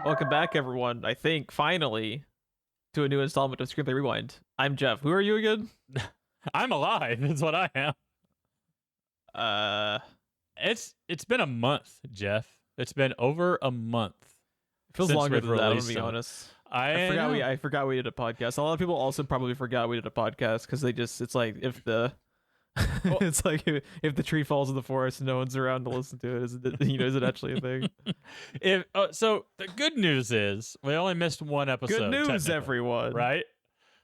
Welcome back, everyone. I think finally to a new installment of Screenplay Rewind. I'm Jeff. Who are you again? I'm alive. That's what I am. Uh, It's been a month, Jeff. It's been over a month. it feels Since longer we've than that. I'm gonna released be them. honest. I forgot know. I forgot we did a podcast. A lot of people also probably forgot we did a podcast because it's like if the Well- it's like if the tree falls in the forest and no one's around to listen to it, is it actually a thing? So the good news is we only missed one episode. Good news, technically, everyone. right?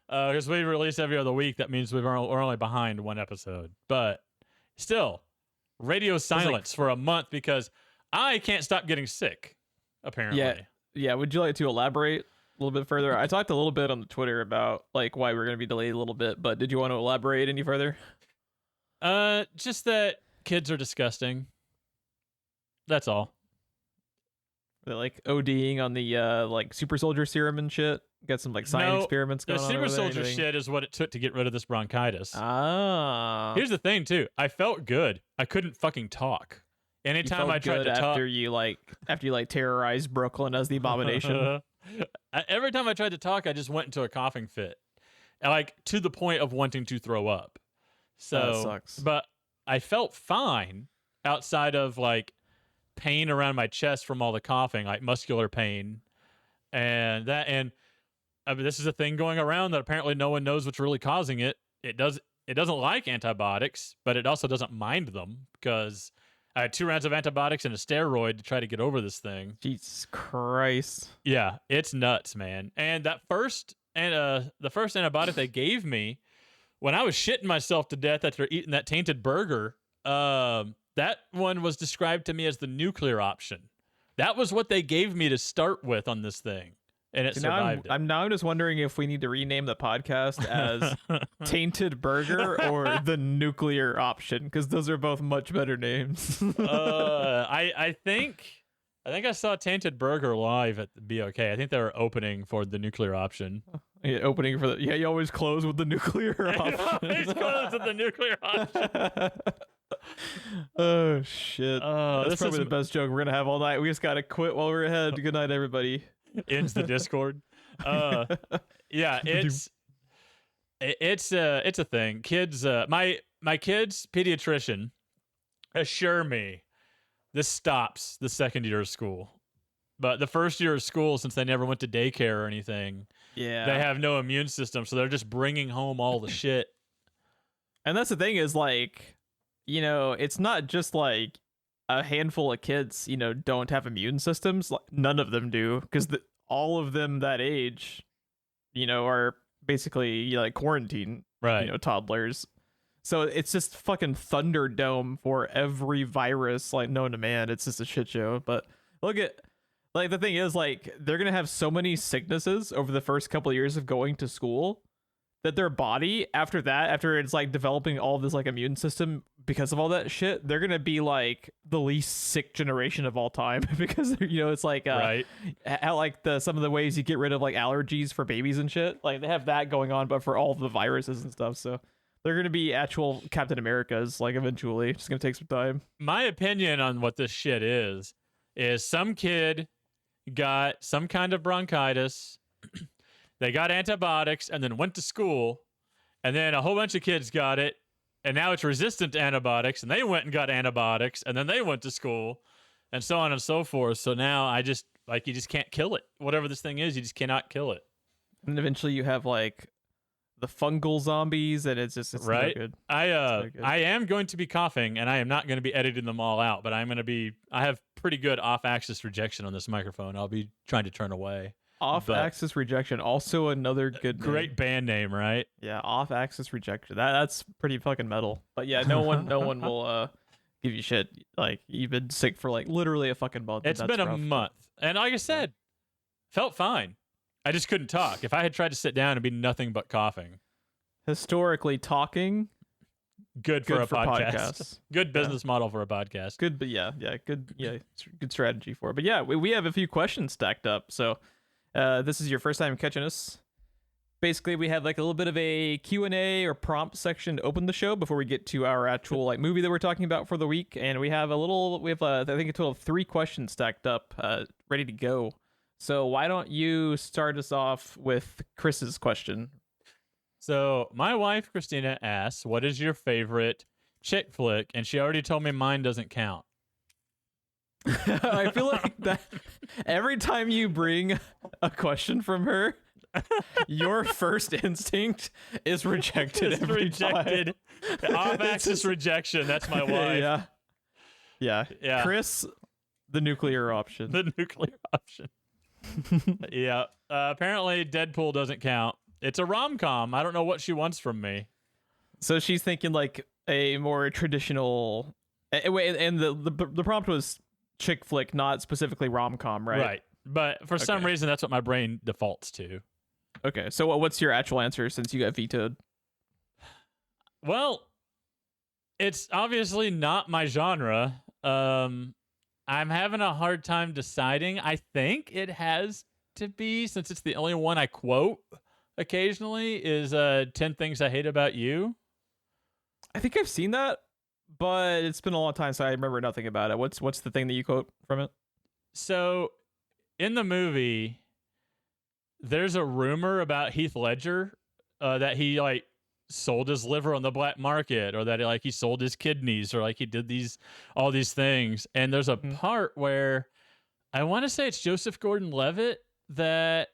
Because we release every other week. That means we're only behind one episode. But still, radio silence for a month because I can't stop getting sick. Apparently. Yeah. Would you like to elaborate a little bit further? I talked a little bit on the Twitter about like why we're gonna be delayed a little bit, but did you want to elaborate any further? Just that kids are disgusting. That's all. They're like ODing on the like super soldier serum and shit. Got some like science experiments The going on. super over there, soldier anything? shit is what it took to get rid of this bronchitis. Ah. Here's the thing, too. I felt good. I couldn't fucking talk. You Anytime felt I tried good to talk, after you terrorized Brooklyn as the abomination. every time I tried to talk, I just went into a coughing fit, like to the point of wanting to throw up. So, That sucks. But I felt fine outside of like pain around my chest from all the coughing, like muscular pain, and I mean, this is a thing going around that apparently no one knows what's really causing it. It doesn't like antibiotics, but it also doesn't mind them because I had 2 rounds of antibiotics and a steroid to try to get over this thing. Jesus Christ. Yeah, it's nuts, man. And the first antibiotic they gave me when I was shitting myself to death after eating that tainted burger, that one was described to me as the nuclear option. That was what they gave me to start with on this thing. And it survived it. I'm just wondering if we need to rename the podcast as Tainted Burger or The Nuclear Option, because those are both much better names. I think I saw Tainted Burger live at the BOK. I think they were opening for the nuclear option. Yeah, opening for the you always close with the nuclear option. It's close with the nuclear option. Oh shit. That's this probably is the best joke we're gonna have all night. We just gotta quit while we're ahead. Good night, everybody. Ends the Discord. Yeah, it's a thing. Kids, my kid's pediatrician assure me this stops the second year of school, but the first year of school, since they never went to daycare or anything, Yeah. they have no immune system, so they're just bringing home all the shit. And that's the thing is like, it's not just like a handful of kids, don't have immune systems. Like, none of them do, because all of them that age, are basically like quarantine, Right. Toddlers. So it's just fucking Thunderdome for every virus like known to man. It's just a shit show. But look at like the thing is like they're gonna have so many sicknesses over the first couple of years of going to school that their body after it's like developing all this like immune system because of all that shit, they're gonna be like the least sick generation of all time because it's like Right. how like some of the ways you get rid of like allergies for babies and shit, like they have that going on but for all the viruses and stuff. So they're gonna be actual Captain Americas like eventually. It's gonna take some time. My opinion on what this shit is some kid got some kind of bronchitis. They got antibiotics and then went to school, and then a whole bunch of kids got it, and now it's resistant to antibiotics, and they went and got antibiotics, and then they went to school, and so on and so forth. So now you just can't kill it. Whatever this thing is, you just cannot kill it. And eventually you have like the fungal zombies, and it's right. No good. I am going to be coughing, and I am not going to be editing them all out, but I have pretty good off-axis rejection on this microphone. I'll be trying to turn away. Off-axis rejection, also another good great name. band name, right? Yeah, off-axis rejection. That's pretty fucking metal. But yeah, no one will give you shit. Like you've been sick for like literally a fucking month. It's been a month, and like I said, felt fine. I just couldn't talk. If I had tried to sit down, it'd be nothing but coughing. Historically, talking good for a podcast. podcasts. Good business model for a podcast. Good, but good strategy for it. But yeah, we have a few questions stacked up. So this is your first time catching us. Basically, we have like a little bit of a Q&A or prompt section to open the show before we get to our actual like movie that we're talking about for the week. And we have I think a total of 3 questions stacked up, ready to go. So why don't you start us off with Chris's question? So my wife Christina asks, "What is your favorite chick flick?" And she already told me mine doesn't count. I feel like that every time you bring a question from her, your first instinct is rejected. It's every rejected. Off-axis rejection. That's my wife. Yeah. Chris, the nuclear option. The nuclear option. Yeah. Apparently, Deadpool doesn't count. It's a rom-com. I don't know what she wants from me. So she's thinking like a more traditional. Wait, and the prompt was chick flick, not specifically rom-com, right? Right. But for some reason, that's what my brain defaults to. Okay. So what's your actual answer since you got vetoed? Well, it's obviously not my genre. I'm having a hard time deciding. I think it has to be, since it's the only one I quote occasionally, is 10 Things I Hate About You. I think I've seen that, but it's been a long time, so I remember nothing about it. What's the thing that you quote from it? So, in the movie, there's a rumor about Heath Ledger that he like sold his liver on the black market, or that he sold his kidneys, or like he did all these things. And there's a part where I want to say it's Joseph Gordon-Levitt that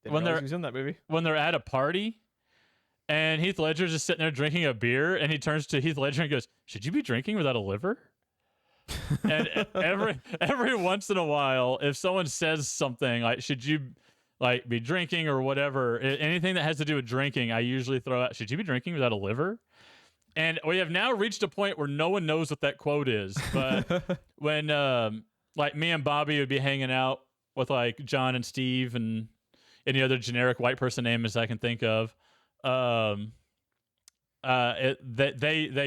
Didn't realize he was in that movie. when they're at a party and Heath Ledger's just sitting there drinking a beer, and he turns to Heath Ledger and goes, "Should you be drinking without a liver?" And every once in a while, if someone says something like, "Should you be drinking," or whatever, anything that has to do with drinking, I usually throw out, "Should you be drinking without a liver?" And we have now reached a point where no one knows what that quote is. But when me and Bobby would be hanging out with John and Steve and any other generic white person name as I can think of, they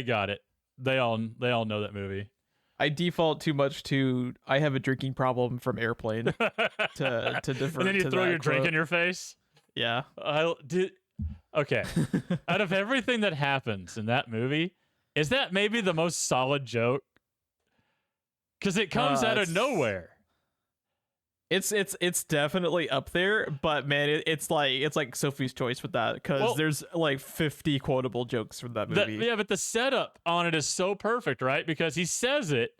got it. They all know that movie. I default too much to I have a drinking problem from Airplane to different. And then you throw your drink in your face. Yeah. Okay. Out of everything that happens in that movie, is that maybe the most solid joke? Because it comes out of nowhere. It's definitely up there, but man, it's like Sophie's Choice with that, because there's 50 quotable jokes from that movie. But the setup on it is so perfect, right? Because he says it,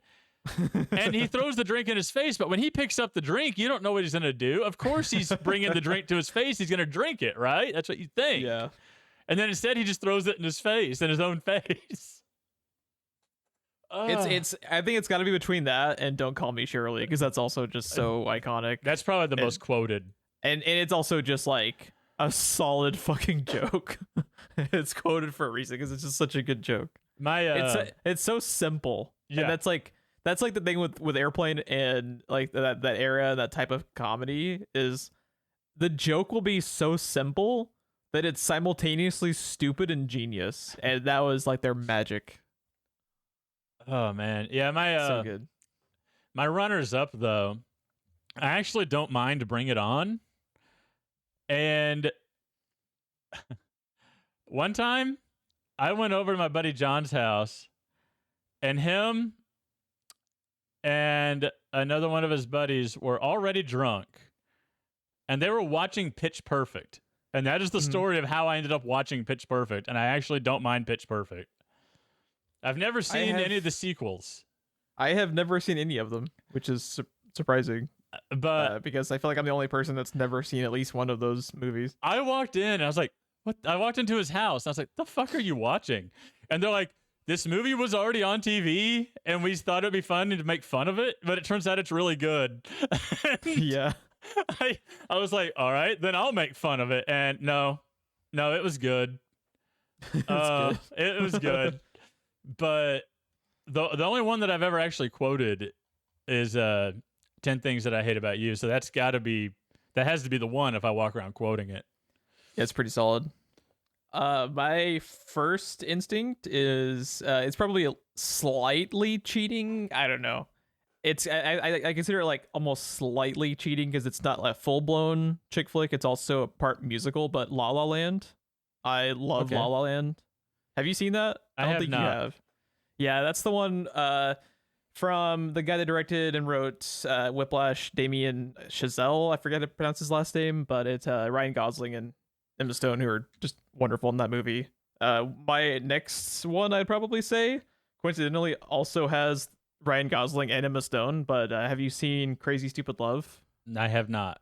and he throws the drink in his face, but when he picks up the drink, you don't know what he's going to do. Of course he's bringing the drink to his face. He's going to drink it, right? That's what you think. Yeah. And then instead he just throws it in his face, in his own face. It's I think it's got to be between that and Don't Call Me Shirley, because that's also just so iconic. That's probably the most quoted. And it's also just like a solid fucking joke. It's quoted for a reason because it's just such a good joke. It's so simple. Yeah. And that's like the thing with Airplane and like that era, that type of comedy, is the joke will be so simple that it's simultaneously stupid and genius. And that was like their magic. Oh man. Yeah, so good. My runners up though, I actually don't mind to bring it on. And one time I went over to my buddy John's house, and him and another one of his buddies were already drunk, and they were watching Pitch Perfect. And that is the story of how I ended up watching Pitch Perfect. And I actually don't mind Pitch Perfect. I've never seen any of the sequels. I have never seen any of them, which is surprising. But because I feel like I'm the only person that's never seen at least one of those movies. I walked in and I was like, "What?" I walked into his house and I was like, "The fuck are you watching?" And they're like, "This movie was already on TV and we thought it'd be fun to make fun of it, but it turns out it's really good." Yeah. I was like, "All right, then I'll make fun of it." And no, it was good. Good. It was good. But the only one that I've ever actually quoted is 10 Things That I Hate About You. So that has to be the one if I walk around quoting it. Yeah, it's pretty solid. My first instinct is it's probably slightly cheating. I don't know. It's I consider it like almost slightly cheating because it's not a full blown chick flick. It's also a part musical. But La La Land, I love La La Land. Have you seen that? I don't think not. you have. Yeah, that's the one. from the guy that directed and wrote Whiplash, Damien Chazelle. I forget to pronounce his last name, but it's Ryan Gosling and Emma Stone, who are just wonderful in that movie. My next one, I'd probably say, coincidentally, also has Ryan Gosling and Emma Stone. But have you seen Crazy Stupid Love? I have not.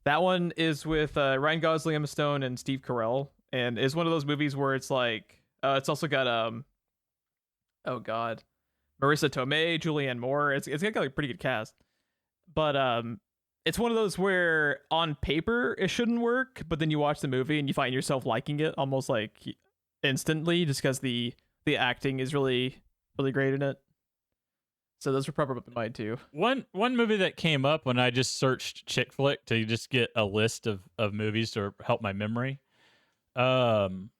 That one is with Ryan Gosling, Emma Stone, and Steve Carell, and is one of those movies where it's like it's also got oh god, Marissa Tomei, Julianne Moore. It's got like a pretty good cast, but it's one of those where on paper it shouldn't work, but then you watch the movie and you find yourself liking it almost like instantly, just because the acting is really great in it. So those were probably mine too. One movie that came up when I just searched chick flick to just get a list of movies to help my memory. One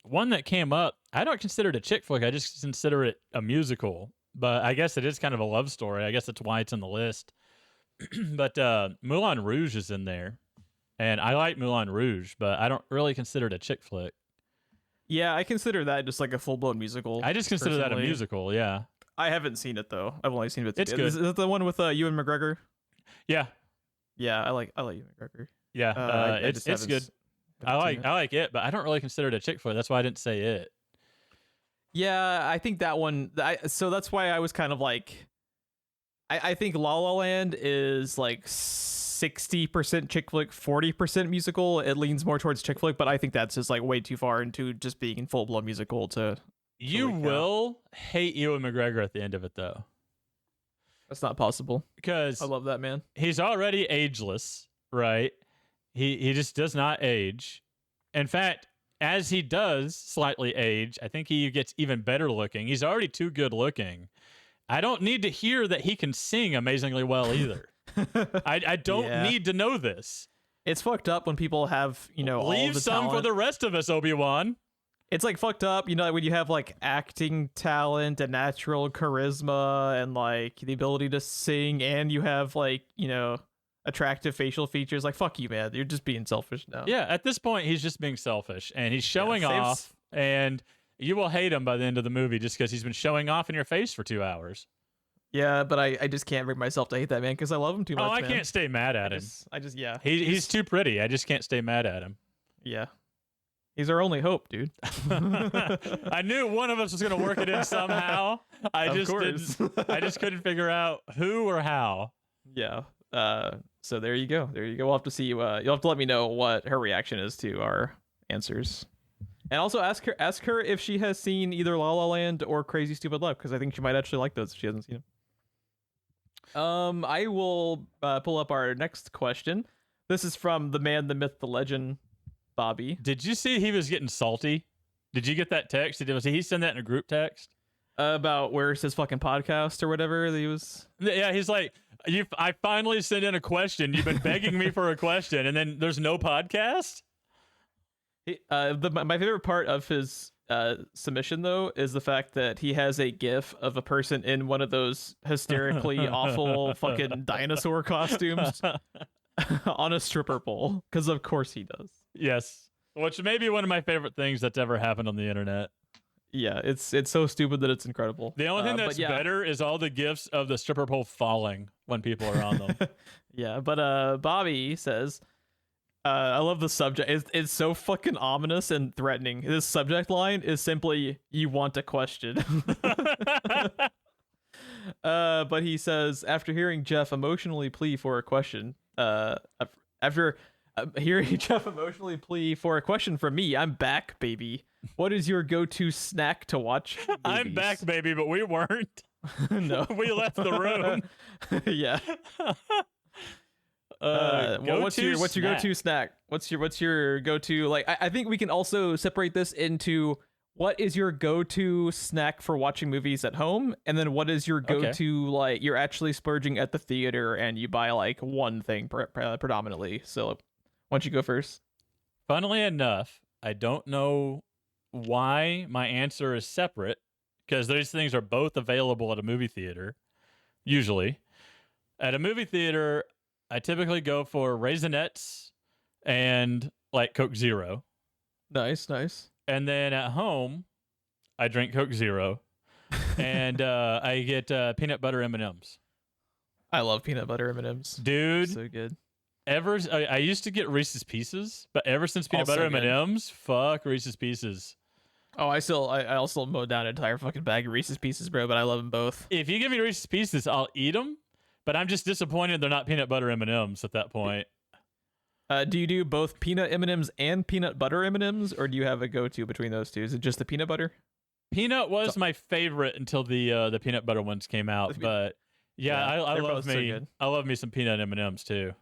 that came up, I don't consider it a chick flick. I just consider it a musical. But I guess it is kind of a love story. I guess that's why it's on the list. But Moulin Rouge is in there. And I like Moulin Rouge, but I don't really consider it a chick flick. Yeah, I consider that just like a full-blown musical. I just consider that a musical, yeah. I haven't seen it though. I've only seen it. It's good. Is it the one with Ewan McGregor? Yeah. Yeah, I like Ewan McGregor. Yeah, it's good. I like it, but I don't really consider it a chick flick. That's why I didn't say it. Yeah, I think that one. So that's why I was kind of like, I think La La Land is like 60% chick flick, 40% musical. It leans more towards chick flick, but I think that's just like way too far into just being full blown musical to. You will hate Ewan McGregor at the end of it, though. That's not possible. Because I love that man. He's already ageless, right? He just does not age. In fact, as he does slightly age, I think he gets even better looking. He's already too good looking. I don't need to hear that he can sing amazingly well either. I don't need to know this. It's fucked up when people have, leave all the some talent. for the rest of us, Obi-Wan. It's like fucked up, when you have like acting talent and natural charisma and like the ability to sing, and you have like, attractive facial features. Like, fuck you, man. You're just being selfish now. Yeah, at this point, he's just being selfish and he's showing off, and you will hate him by the end of the movie just because he's been showing off in your face for 2 hours. Yeah, but I just can't bring myself to hate that man because I love him too much. Oh, I can't stay mad at him. Yeah. He's too pretty. I just can't stay mad at him. Yeah. He's our only hope, dude. I knew one of us was going to work it in somehow. I just couldn't figure out who or how. Yeah. So there you go. We'll have to see. You'll have to let me know what her reaction is to our answers, and also ask her if she has seen either La La Land or Crazy Stupid Love, because I think she might actually like those if she hasn't seen them. I will pull up our next question. This is from the man, the myth, the legend, Bobby. Did you see he was getting salty? Did you get that text? Did he send that in a group text? About where's his fucking podcast or whatever that he was. Yeah, he's like, I finally sent in a question. You've been begging me for a question, and then there's no podcast? My favorite part of his submission, though, is the fact that he has a GIF of a person in one of those hysterically awful fucking dinosaur costumes on a stripper pole, because of course he does. Yes, which may be one of my favorite things that's ever happened on the internet. Yeah, it's so stupid that it's incredible. The only thing that's better is all the GIFs of the stripper pole falling when people are on them. Yeah, but Bobby says, I love the subject. It's so fucking ominous and threatening. His subject line is simply, "You want a question." But he says, after hearing Geoff emotionally plea for a question, hearing Geoff emotionally plea for a question from me, I'm back, baby. What is your go-to snack to watch movies? I'm back, baby, but we weren't. No. We left the room. Yeah. What's your go-to snack? What's your go-to, like, I think we can also separate this into what is your go-to snack for watching movies at home, and then what is your go-to, like, you're actually splurging at the theater and you buy like one thing predominantly. So why don't you go first? Funnily enough, I don't know why my answer is separate, because those things are both available at a movie theater. Usually at a movie theater, I typically go for Raisinets and like Coke Zero. Nice. And then at home, I drink Coke Zero. and I get peanut butter M&Ms. I love peanut butter M&Ms. Dude, So good. I used to get Reese's Pieces, but ever since peanut Also butter good. M&Ms, fuck Reese's Pieces. Oh, I also mowed down an entire fucking bag of Reese's Pieces, bro. But I love them both. If you give me Reese's Pieces, I'll eat them. But I'm just disappointed they're not peanut butter M&Ms at that point. Do you do both peanut M&Ms and peanut butter M&Ms, or do you have a go-to between those two? Is it just the peanut butter? Peanut was my favorite until the peanut butter ones came out. But yeah, I love me. So I love me some peanut M&Ms too.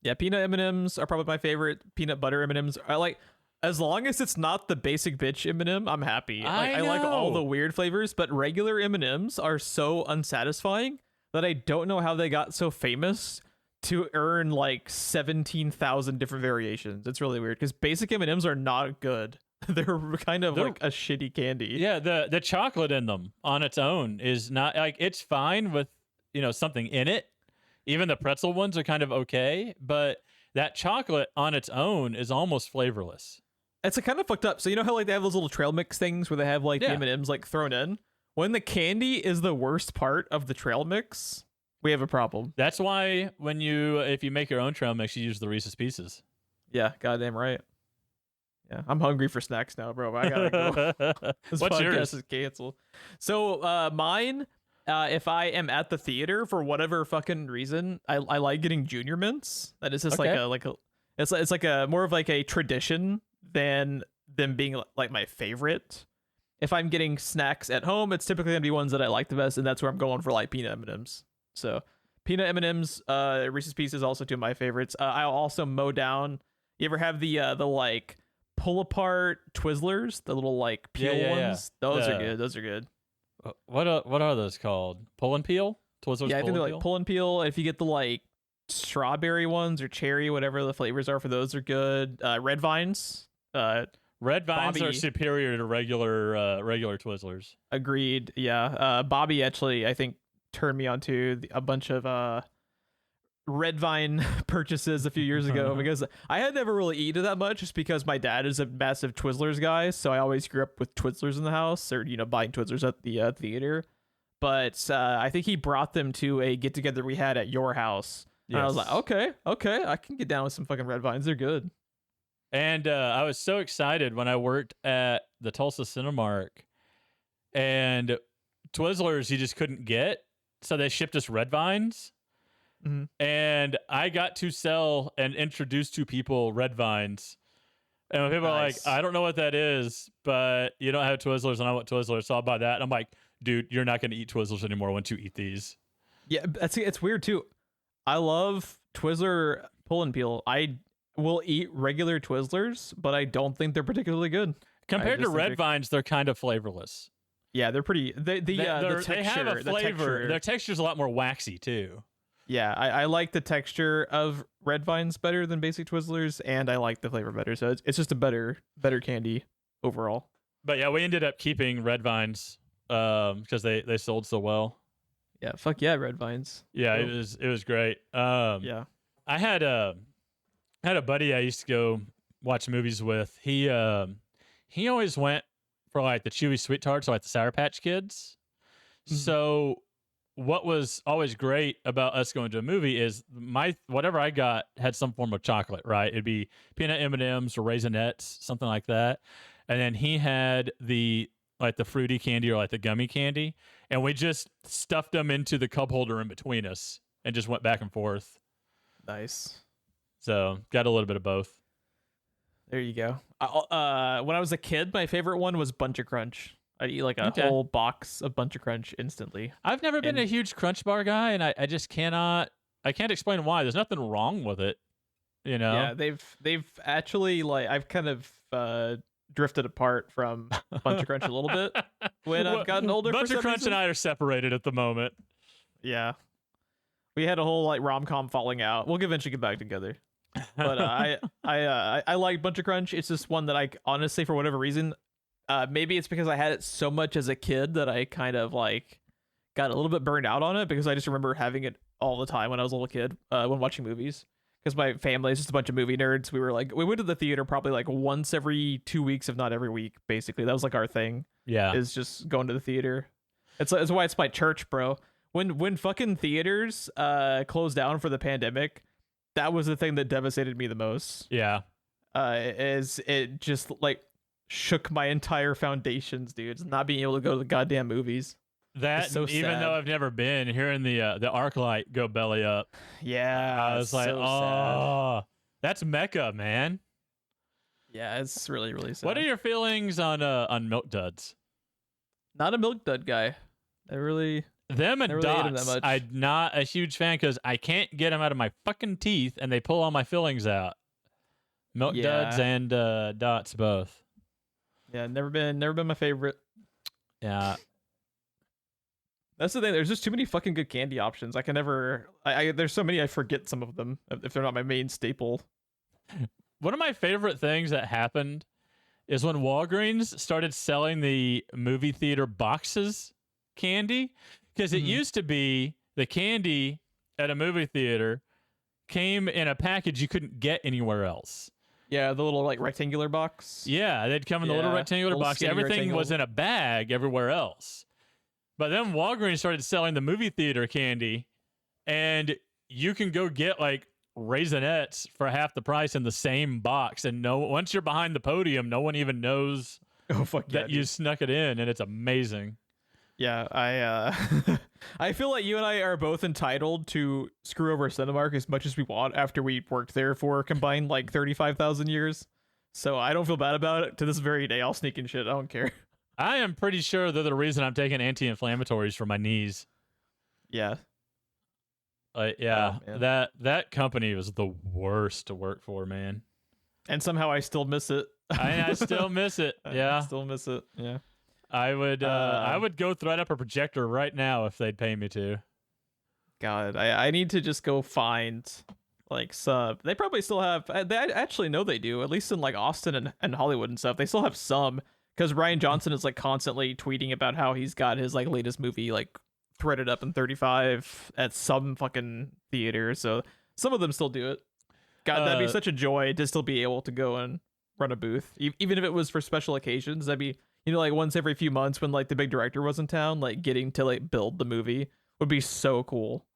Yeah, peanut M&Ms are probably my favorite. Peanut butter M&Ms. I like, as long as it's not the basic bitch M&M, I'm happy. I like all the weird flavors, but regular M&Ms are so unsatisfying that I don't know how they got so famous to earn like 17,000 different variations. It's really weird because basic M&Ms are not good. They're kind of like a shitty candy. Yeah, the chocolate in them on its own is not like, it's fine with, something in it. Even the pretzel ones are kind of okay, but that chocolate on its own is almost flavorless. It's kind of fucked up. So you know how like they have those little trail mix things where they have like the M&Ms like thrown in? When the candy is the worst part of the trail mix, we have a problem. That's why if you make your own trail mix, you use the Reese's Pieces. Yeah, goddamn right. Yeah, I'm hungry for snacks now, bro. I gotta go. This What's podcast yours? is canceled. So mine, if I am at the theater for whatever fucking reason, I like getting Junior Mints. That is just it's like a more of like a tradition than them being like my favorite. If I'm getting snacks at home, it's typically gonna be ones that I like the best, and that's where I'm going for like peanut M&Ms. So peanut M&Ms, Reese's Pieces, also two of my favorites. I'll also mow down. You ever have the like pull apart Twizzlers, the little like peel ones? Yeah. Those are good. Those are good. What are those called? Pull and peel? Twizzlers. Yeah, I think they're peel? like pull and peel. If you get the like strawberry ones or cherry, whatever the flavors are for those are good. Red Vines. Red Vines Bobby, are superior to regular Twizzlers. Agreed. Yeah. Bobby actually, I think, turned me onto a bunch of Red Vine purchases a few years ago because I had never really eaten that much just because my dad is a massive Twizzlers guy. So I always grew up with Twizzlers in the house or, buying Twizzlers at the theater. But I think he brought them to a get together we had at your house. Yes. And I was like, okay, I can get down with some fucking Red Vines. They're good. And I was so excited when I worked at the Tulsa Cinemark and Twizzlers you just couldn't get. So they shipped us Red Vines. Mm-hmm. And I got to sell and introduce to people Red Vines. And when people are like, I don't know what that is, but you don't have Twizzlers and I want Twizzlers, so I'll buy that. And I'm like, dude, you're not going to eat Twizzlers anymore once you eat these. Yeah, it's weird too. I love Twizzler pull and peel. I will eat regular Twizzlers, but I don't think they're particularly good. Compared to Red Vines, they're kind of flavorless. Yeah, they're pretty. The texture, they have a flavor. Their texture's a lot more waxy too. Yeah, I like the texture of Red Vines better than basic Twizzlers, and I like the flavor better. So it's just a better candy overall. But yeah, we ended up keeping Red Vines because they sold so well. Yeah, fuck yeah, Red Vines. Yeah, cool. It was great. Yeah, I had a buddy I used to go watch movies with. He always went for like the chewy sweet tarts, or like the Sour Patch Kids. Mm-hmm. So what was always great about us going to a movie is whatever I got had some form of chocolate, right? It'd be peanut M&Ms or Raisinets, something like that. And then he had the fruity candy or like the gummy candy, and we just stuffed them into the cup holder in between us and just went back and forth. Nice. So got a little bit of both. There you go. When I was a kid, my favorite one was Bunch of Crunch. I'd eat like a whole box of Bunch of Crunch instantly. I've never been a huge Crunch Bar guy, and I just cannot. I can't explain why. There's nothing wrong with it, Yeah, they've actually I've kind of drifted apart from Bunch of Crunch a little bit when I've gotten older. Bunch of Crunch and I are separated at the moment. Yeah, we had a whole rom-com falling out. We'll eventually get back together. But I like Bunch of Crunch. It's just one that I honestly, for whatever reason. Maybe it's because I had it so much as a kid that I kind of got a little bit burned out on it because I just remember having it all the time when I was a little kid when watching movies. Because my family is just a bunch of movie nerds. We went to the theater probably once every 2 weeks, if not every week. Basically, that was our thing. Yeah, is just going to the theater. It's why it's my church, bro. When fucking theaters closed down for the pandemic, that was the thing that devastated me the most. Yeah. Is it just like shook my entire foundations, dude. Not being able to go to the goddamn movies. That, so even sad. though I've never been, hearing the ArcLight go belly up, Yeah, I was like, so oh, that's Mecca, man. Yeah, it's really, really sad. What are your feelings on Milk Duds? Not a Milk Dud guy. Them and Really Dots, I'm not a huge fan because I can't get them out of my fucking teeth, and they pull all my fillings out. Milk Duds and Dots both. Yeah, never been my favorite. Yeah. That's the thing. There's just too many fucking good candy options. I can never. There's so many. I forget some of them if they're not my main staple. One of my favorite things that happened is when Walgreens started selling the movie theater boxes candy, because it used to be the candy at a movie theater came in a package you couldn't get anywhere else. Yeah, the little like rectangular box. Yeah, they'd come in the little rectangular box. Everything was in a bag everywhere else. But then Walgreens started selling the movie theater candy, and you can go get like Raisinets for half the price in the same box. And once you're behind the podium, no one even knows that you snuck it in, and it's amazing. Yeah, I feel like you and I are both entitled to screw over Cinemark as much as we want after we worked there for combined like 35,000 years. So I don't feel bad about it. To this very day, I'll sneak in shit. I don't care. I am pretty sure they're the reason I'm taking anti-inflammatories for my knees. Yeah. Yeah, that company was the worst to work for, man. And somehow I still miss it. I still miss it. Yeah. I still miss it. Yeah. I would go thread up a projector right now if they'd pay me to. God, I need to just go find like some. They probably still have. They actually know they do. At least in like Austin and Hollywood and stuff, they still have some. Because Ryan Johnson is like constantly tweeting about how he's got his like latest movie like threaded up in 35 at some fucking theater. So some of them still do it. God, that'd be such a joy to still be able to go and run a booth, even if it was for special occasions. That'd be, like once every few months when like the big director was in town, like getting to like build the movie would be so cool.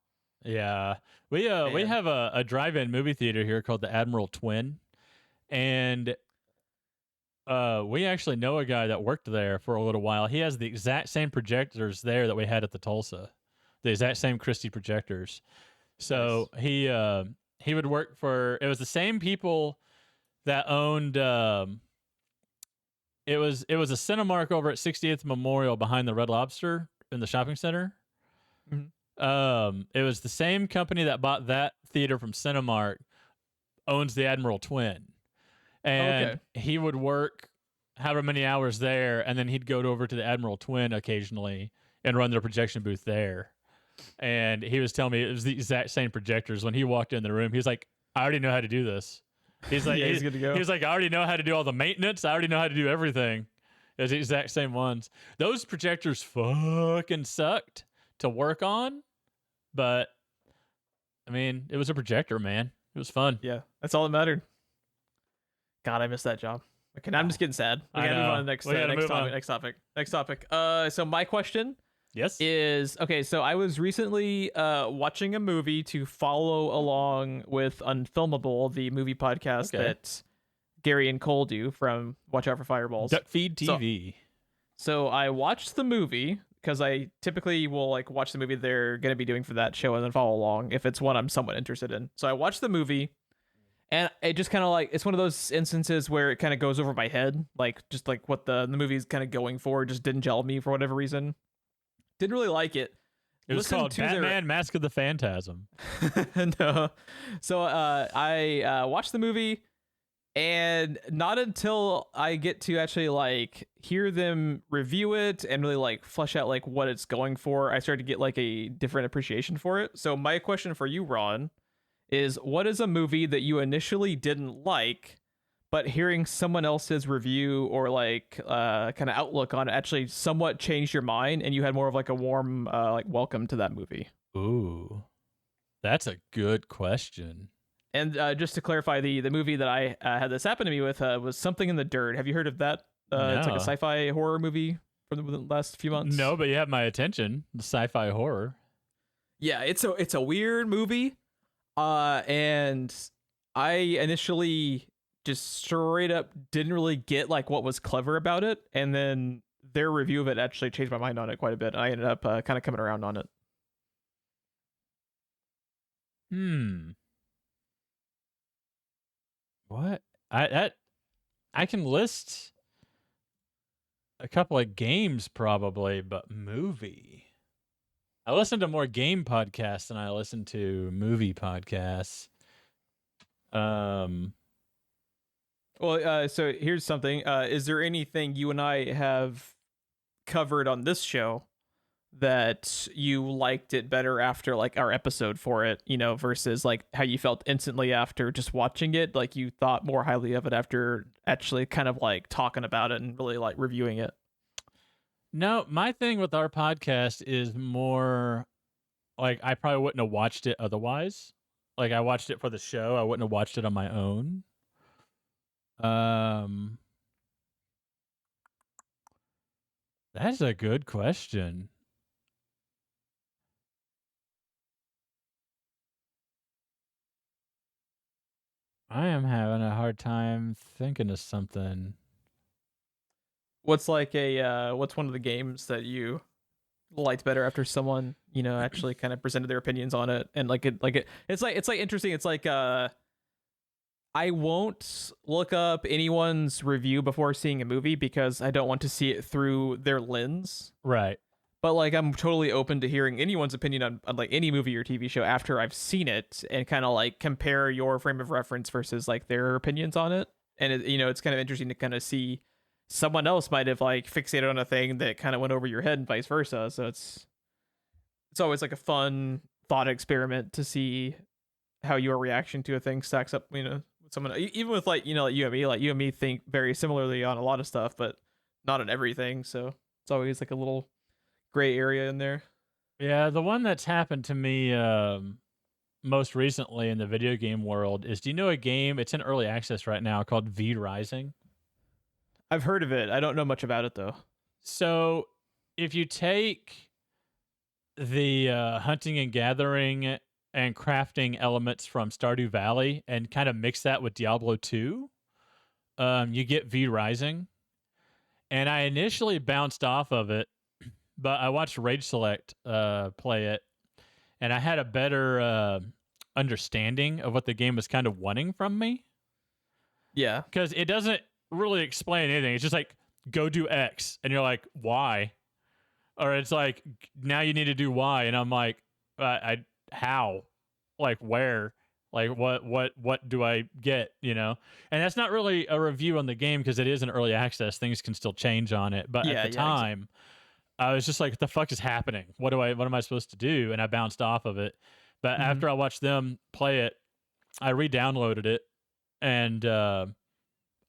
Yeah, we have a drive-in movie theater here called the Admiral Twin, and we actually know a guy that worked there for a little while. He has the exact same projectors there that we had at the Tulsa, the exact same Christie projectors. So nice. He would work for. It was the same people that owned. It was a Cinemark over at 60th Memorial behind the Red Lobster in the shopping center. Mm-hmm. It was the same company that bought that theater from Cinemark owns the Admiral Twin. And he would work however many hours there, and then he'd go over to the Admiral Twin occasionally and run their projection booth there. And he was telling me it was the exact same projectors. When he walked in the room, he was like, I already know how to do this. He's like, he's good to go. He was like, I already know how to do all the maintenance. I already know how to do everything. It was the exact same ones. Those projectors fucking sucked to work on, but I mean, it was a projector, man. It was fun. Yeah, that's all that mattered. God, I missed that job. Okay, now I'm just getting sad. We gotta move on to the next topic. So my question is, okay, so I was recently watching a movie to follow along with Unfilmable, the movie podcast that Gary and Cole do from Watch Out for Fireballs. Duck Feed TV. So I watched the movie because I typically will like watch the movie they're gonna be doing for that show and then follow along if it's one I'm somewhat interested in. So I watched the movie. And it just kind of like, it's one of those instances where it kind of goes over my head. Like, just like what the movie's kind of going for just didn't gel with me for whatever reason. Didn't really like it. It was called Batman Mask of the Phantasm. No. So I watched the movie, and not until I get to actually like hear them review it and really like flesh out like what it's going for, I started to get like a different appreciation for it. So my question for you, Ron, is what is a movie that you initially didn't like, but hearing someone else's review or like kind of outlook on it actually somewhat changed your mind and you had more of like a warm like welcome to that movie? Ooh, that's a good question. And just to clarify, the movie that I had this happen to me with was Something in the Dirt. Have you heard of that? No. It's like a sci-fi horror movie from the last few months? No, but you have my attention. The sci-fi horror. Yeah, it's a weird movie. And I initially just straight up didn't really get like what was clever about it, and then their review of it actually changed my mind on it quite a bit. I ended up kind of coming around on it. What? I can list a couple of games probably, but movie. I listen to more game podcasts than I listen to movie podcasts. Well, so here's something. Is there anything you and I have covered on this show that you liked it better after like our episode for it, versus like how you felt instantly after just watching it? Like you thought more highly of it after actually kind of like talking about it and really like reviewing it? No, my thing with our podcast is more like I probably wouldn't have watched it otherwise. Like I watched it for the show. I wouldn't have watched it on my own. That's a good question. I am having a hard time thinking of something. What's like what's one of the games that you liked better after someone actually kind of presented their opinions on it, and it's like interesting. It's like I won't look up anyone's review before seeing a movie because I don't want to see it through their lens. Right. But like I'm totally open to hearing anyone's opinion on like any movie or TV show after I've seen it, and kind of like compare your frame of reference versus like their opinions on it. And it's kind of interesting to kind of see someone else might have like fixated on a thing that kind of went over your head and vice versa. So it's always like a fun thought experiment to see how your reaction to a thing stacks up, with someone, even with like you and me think very similarly on a lot of stuff, but not on everything. So it's always like a little gray area in there. Yeah, the one that's happened to me most recently in the video game world is, do you know a game? It's in early access right now called V Rising. I've heard of it. I don't know much about it though. So if you take the hunting and gathering and crafting elements from Stardew Valley and kind of mix that with Diablo 2, you get V Rising. And I initially bounced off of it, but I watched Rage Select play it, and I had a better understanding of what the game was kind of wanting from me. Yeah. Because it doesn't really explain anything. It's just like, go do X. And you're like, why? Or it's like, now you need to do Y. And I'm like, how? Like, where? Like, what do I get? And that's not really a review on the game because it is an early access. Things can still change on it. But at the time, I was just like, what the fuck is happening? What am I supposed to do? And I bounced off of it. But after I watched them play it, I re-downloaded it, and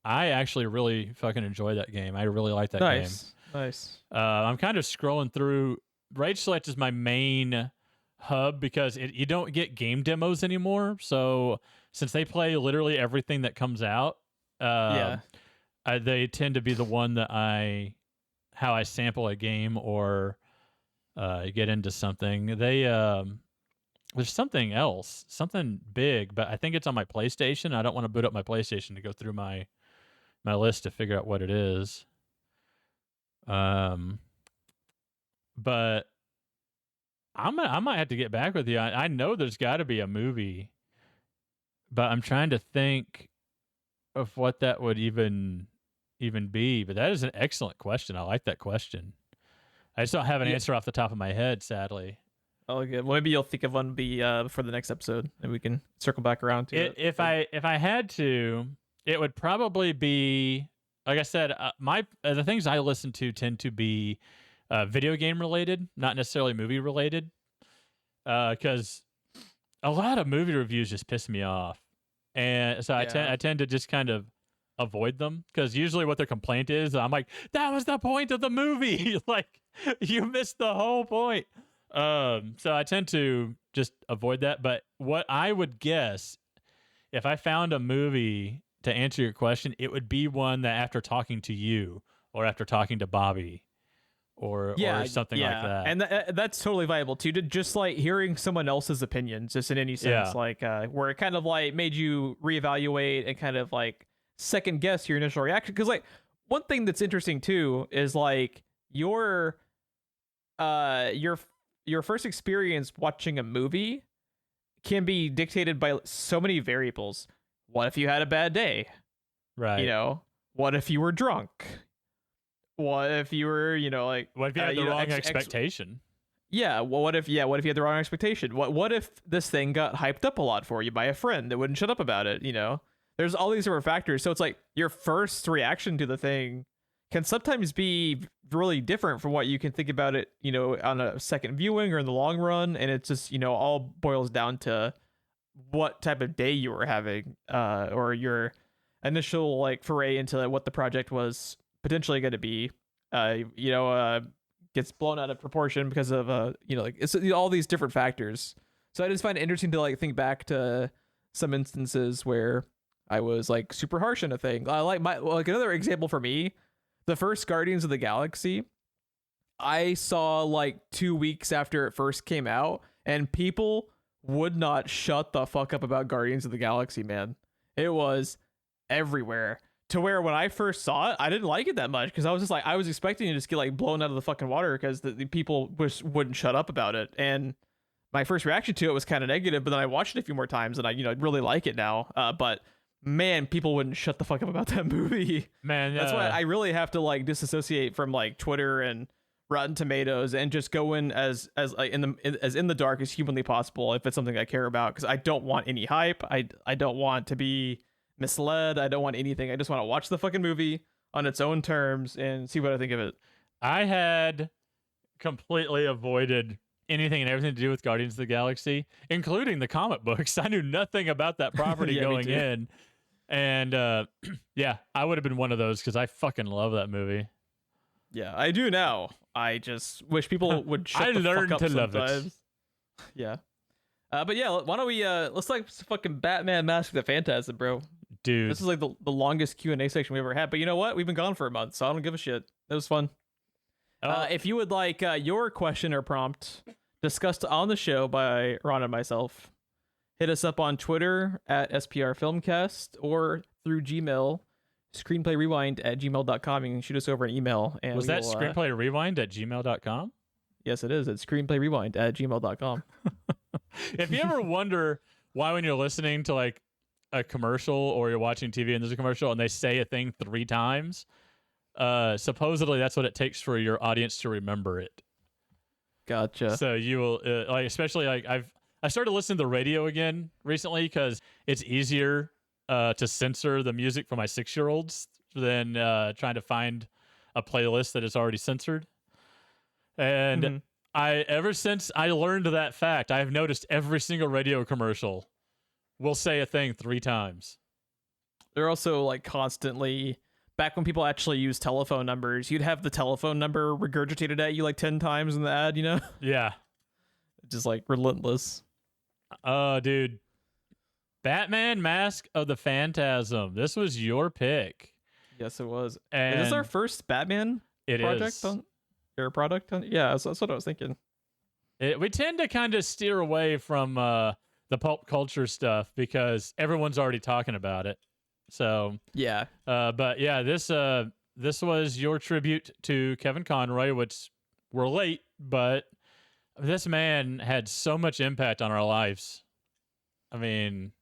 I actually really fucking enjoy that game. I really like that game. Nice. I'm kind of scrolling through. Rage Select is my main hub because you don't get game demos anymore. So since they play literally everything that comes out, they tend to be the one that how I sample a game or get into something. There's something else, something big, but I think it's on my PlayStation. I don't want to boot up my PlayStation to go through my list to figure out what it is. But I might have to get back with you. I know there's got to be a movie, but I'm trying to think of what that would even be. But that is an excellent question. I like that question. I just don't have an answer off the top of my head, sadly. Oh, good. Well, maybe you'll think of one for the next episode, and we can circle back around to it. If I had to, it would probably be, like I said, the things I listen to tend to be video game related, not necessarily movie related, because a lot of movie reviews just piss me off, and so I tend to just kind of avoid them because usually what their complaint is, I'm like, that was the point of the movie, like you missed the whole point. So I tend to just avoid that. But what I would guess, if I found a movie to answer your question, it would be one that after talking to you or after talking to Bobby, or something like that. And that's totally viable too. Just like hearing someone else's opinions, just in any sense, like where it kind of like made you reevaluate and kind of like second guess your initial reaction. Because like one thing that's interesting too is like your first experience watching a movie can be dictated by so many variables. What if you had a bad day? Right. You know, what if you were drunk? What if you were, like, what if you had the wrong expectation? Well, what if you had the wrong expectation? What if this thing got hyped up a lot for you by a friend that wouldn't shut up about it? There's all these different factors. So it's like your first reaction to the thing can sometimes be really different from what you can think about it, on a second viewing or in the long run. And it's just, all boils down to what type of day you were having, or your initial like foray into what the project was potentially going to be, gets blown out of proportion because of, like it's all these different factors. So I just find it interesting to like think back to some instances where I was like super harsh on a thing. I like another example for me, the first Guardians of the Galaxy, I saw like 2 weeks after it first came out, and people would not shut the fuck up about Guardians of the Galaxy, man. It was everywhere, to where when I first saw it, I didn't like it that much because I was just like, I was expecting to just get like blown out of the fucking water because the people wouldn't shut up about it. And my first reaction to it was kind of negative, but then I watched it a few more times and I really like it now. But man, people wouldn't shut the fuck up about that movie. Man, that's why I really have to like disassociate from like Twitter and Rotten Tomatoes and just go in as in the dark as humanly possible if it's something I care about, because I don't want any hype. I don't want to be misled. I don't want anything. I just want to watch the fucking movie on its own terms and see what I think of it. I had completely avoided anything and everything to do with Guardians of the Galaxy, including the comic books. I knew nothing about that property going in. And yeah, I would have been one of those because I fucking love that movie. Yeah, I do now. I just wish people would shut the fuck up sometimes. Love it. Yeah. But yeah, why don't we let's like fucking Batman Mask the Phantasm, bro. Dude, this is like the longest Q&A section we ever had. But you know what? We've been gone for a month, so I don't give a shit. It was fun. If you would like your question or prompt discussed on the show by Ron and myself, hit us up on Twitter @SPRFilmcast or through Gmail, screenplayrewind@gmail.com. You can shoot us over an email. And was that screenplayrewind@gmail.com? Yes, it is. It's screenplayrewind@gmail.com. If you ever wonder why when you're listening to like a commercial or you're watching TV and there's a commercial and they say a thing 3 times, supposedly that's what it takes for your audience to remember it. Gotcha. So you will like, especially like I started listening to the radio again recently because it's easier to censor the music for my 6-year-olds than trying to find a playlist that is already censored. And ever since I learned that fact, I have noticed every single radio commercial will say a thing 3 times. They're also like constantly, back when people actually use telephone numbers, you'd have the telephone number regurgitated at you like 10 times in the ad, Yeah. Just like relentless. Dude. Batman Mask of the Phantasm. This was your pick. Yes, it was. And is this our first Batman project? Your product? Yeah, that's what I was thinking. We tend to kind of steer away from the pulp culture stuff because everyone's already talking about it. So yeah. But yeah, this was your tribute to Kevin Conroy, which we're late, but this man had so much impact on our lives. I mean,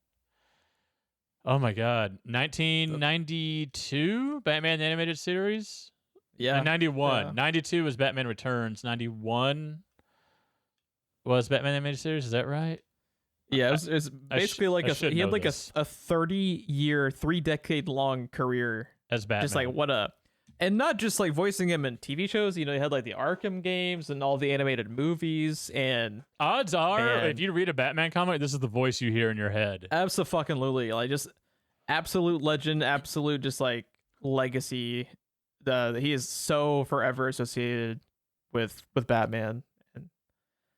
oh my God, 1992 Batman the Animated Series. Yeah, and 91. Yeah. 92 was Batman Returns. 91 was Batman the Animated Series. Is that right? Yeah, it was basically he had like a 30-year, 3-decade-long career as Batman. Just like and not just like voicing him in TV shows. He had like the Arkham games and all the animated movies. And odds are, if you read a Batman comic, this is the voice you hear in your head. Absolutely, like just absolute legend, absolute just like legacy. He is so forever associated with Batman.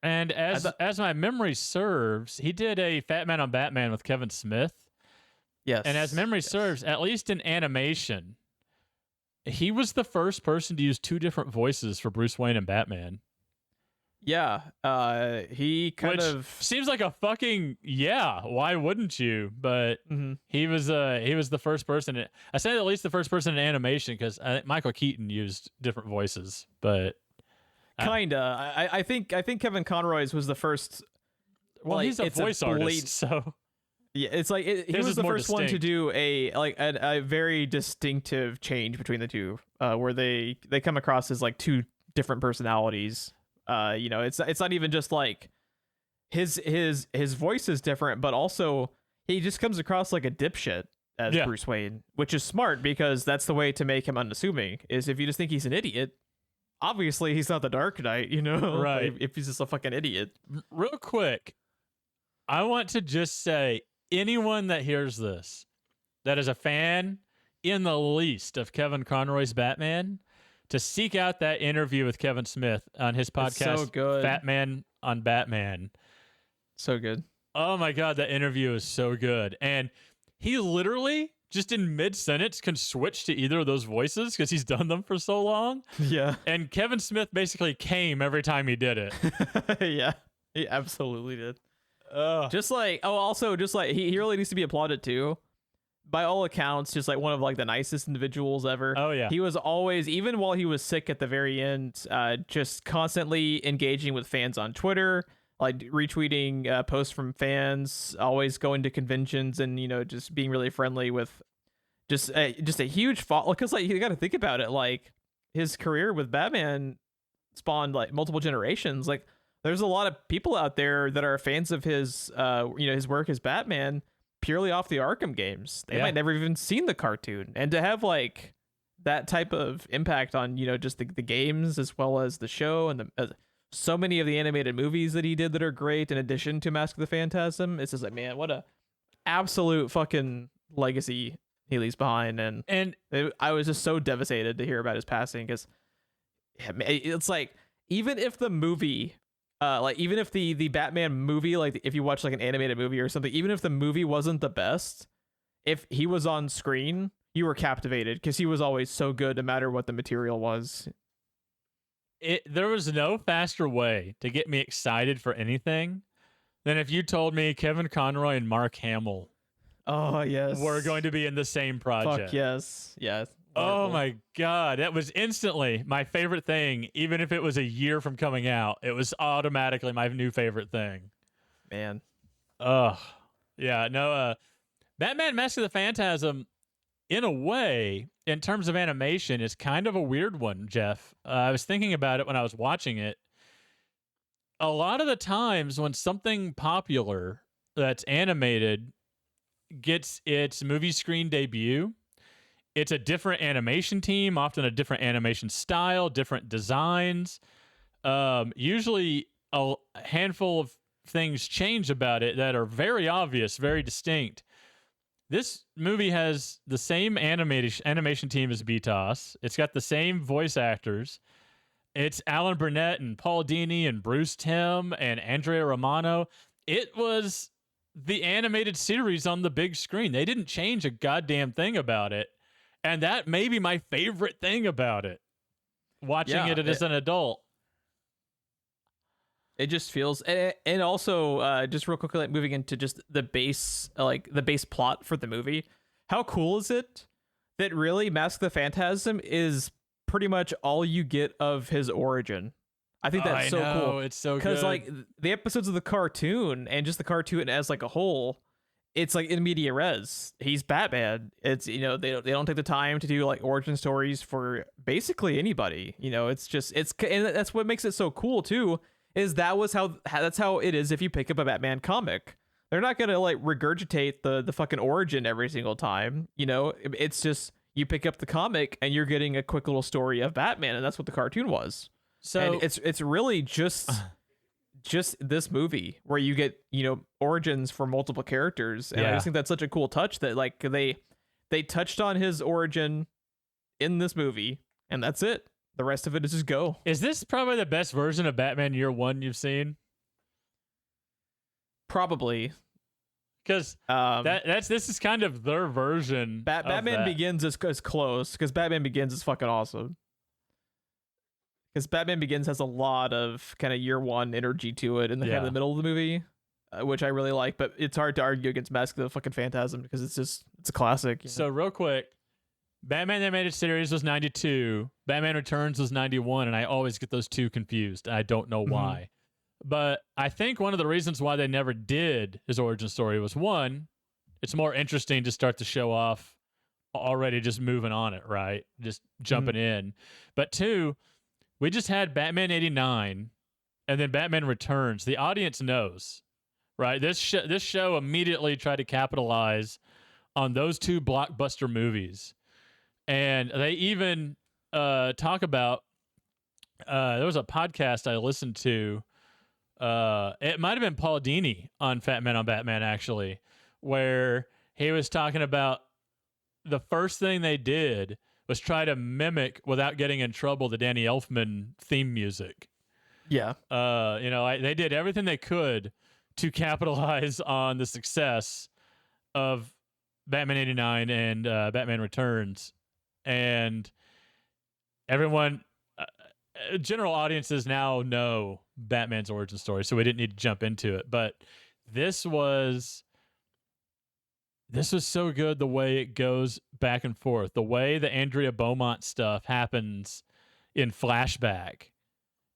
And as my memory serves, he did a Fat Man on Batman with Kevin Smith. Yes. And as memory serves, at least in animation, he was the first person to use two different voices for Bruce Wayne and Batman. Yeah, he kind Which of seems like a fucking why wouldn't you? But he was the first person. I say at least the first person in animation because Michael Keaton used different voices, but kinda. I think Kevin Conroy's was the first. Well, he's a voice artist, so yeah, it's like he was the first one to do a very distinctive change between the two, where they come across as like two different personalities. It's not even just like his voice is different, but also he just comes across like a dipshit as Bruce Wayne, which is smart because that's the way to make him unassuming. Is if you just think he's an idiot, obviously he's not the Dark Knight, right? If he's just a fucking idiot. Real quick, I want to just say anyone that hears this that is a fan in the least of Kevin Conroy's Batman, to seek out that interview with Kevin Smith on his podcast, so good. Fat Man on Batman. So good. Oh my God, that interview is so good. And he literally just in mid-sentence can switch to either of those voices because he's done them for so long. Yeah. And Kevin Smith basically came every time he did it. Yeah, he absolutely did. Just like he really needs to be applauded too. By all accounts, just like one of like the nicest individuals ever. Oh yeah. He was always, even while he was sick at the very end, just constantly engaging with fans on Twitter, like retweeting posts from fans, always going to conventions and, just being really friendly with just a huge follow. Because like you got to think about it, like his career with Batman spawned like multiple generations. Like there's a lot of people out there that are fans of his, his work as Batman purely off the Arkham games. They might never even seen the cartoon, and to have like that type of impact on just the games as well as the show and so many of the animated movies that he did that are great in addition to Mask of the Phantasm, it's just like, man, what a absolute fucking legacy he leaves behind. And I was just so devastated to hear about his passing because it's like, even if the movie even if the Batman movie, like if you watch like an animated movie or something, even if the movie wasn't the best, if he was on screen, you were captivated because he was always so good no matter what the material was. There was no faster way to get me excited for anything than if you told me Kevin Conroy and Mark Hamill were going to be in the same project. Fuck yes. Yes. Oh my God. That was instantly my favorite thing. Even if it was a year from coming out, it was automatically my new favorite thing. Man. Yeah. No, Batman Mask of the Phantasm, in a way, in terms of animation, is kind of a weird one, Jeff. I was thinking about it when I was watching it. A lot of the times when something popular that's animated gets its movie screen debut, it's a different animation team, often a different animation style, different designs. Usually a handful of things change about it that are very obvious, very distinct. This movie has the same animation team as BTOS. It's got the same voice actors. It's Alan Burnett and Paul Dini and Bruce Timm and Andrea Romano. It was the animated series on the big screen. They didn't change a goddamn thing about it. And that may be my favorite thing about it, watching it as an adult. It just feels, and also just real quickly, like moving into just the base plot for the movie. How cool is it that really Mask of the Phantasm is pretty much all you get of his origin? I think that's so cool. It's so good. Because like the episodes of the cartoon and just the cartoon as like a whole, it's like in media res. He's Batman. It's they don't take the time to do like origin stories for basically anybody. And that's what makes it so cool too. Is that's how it is if you pick up a Batman comic. They're not gonna like regurgitate the fucking origin every single time. It's just you pick up the comic and you're getting a quick little story of Batman, and that's what the cartoon was. So and it's really just this movie where you get origins for multiple characters, and I just think that's such a cool touch that like they touched on his origin in this movie, and that's it. The rest of it is just go. Is this probably the best version of Batman Year One you've seen? Probably. Because this is kind of their version. Batman Begins is close because Batman Begins is fucking awesome. Because Batman Begins has a lot of kind of year one energy to it in the kind of the middle of the movie, which I really like. But it's hard to argue against Mask of the fucking Phantasm because it's a classic. So real quick, Batman the Animated Series was 92, Batman Returns was 91, and I always get those two confused. I don't know why. But I think one of the reasons why they never did his origin story was, one, it's more interesting to start the show off already just moving on it, right? Just jumping in. But two, we just had Batman 89 and then Batman Returns. The audience knows, right? This show immediately tried to capitalize on those two blockbuster movies. And they even talk about, there was a podcast I listened to. It might have been Paul Dini on Fat Man on Batman, actually, where he was talking about the first thing they did was try to mimic, without getting in trouble, the Danny Elfman theme music. Yeah. They did everything they could to capitalize on the success of Batman 89 and Batman Returns. And everyone, general audiences now know Batman's origin story, so we didn't need to jump into it. But this was so good, the way it goes back and forth, the way the Andrea Beaumont stuff happens in flashback,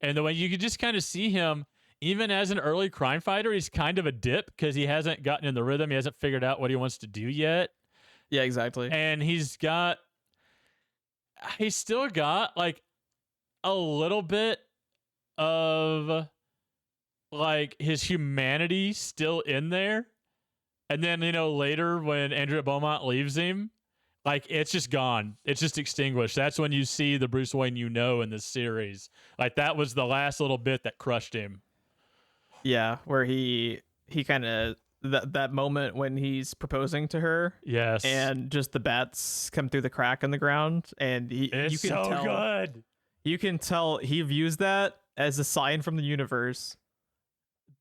and the way you could just kind of see him, even as an early crime fighter, he's kind of a dip because he hasn't gotten in the rhythm. He hasn't figured out what he wants to do yet. Yeah, exactly. And he's still got like a little bit of like his humanity still in there. And then, later when Andrea Beaumont leaves him, like it's just gone. It's just extinguished. That's when you see the Bruce Wayne in this series. Like that was the last little bit that crushed him. Yeah, where he kind of that moment when he's proposing to her. Yes. And just the bats come through the crack in the ground, and you can tell, good. You can tell he views that as a sign from the universe.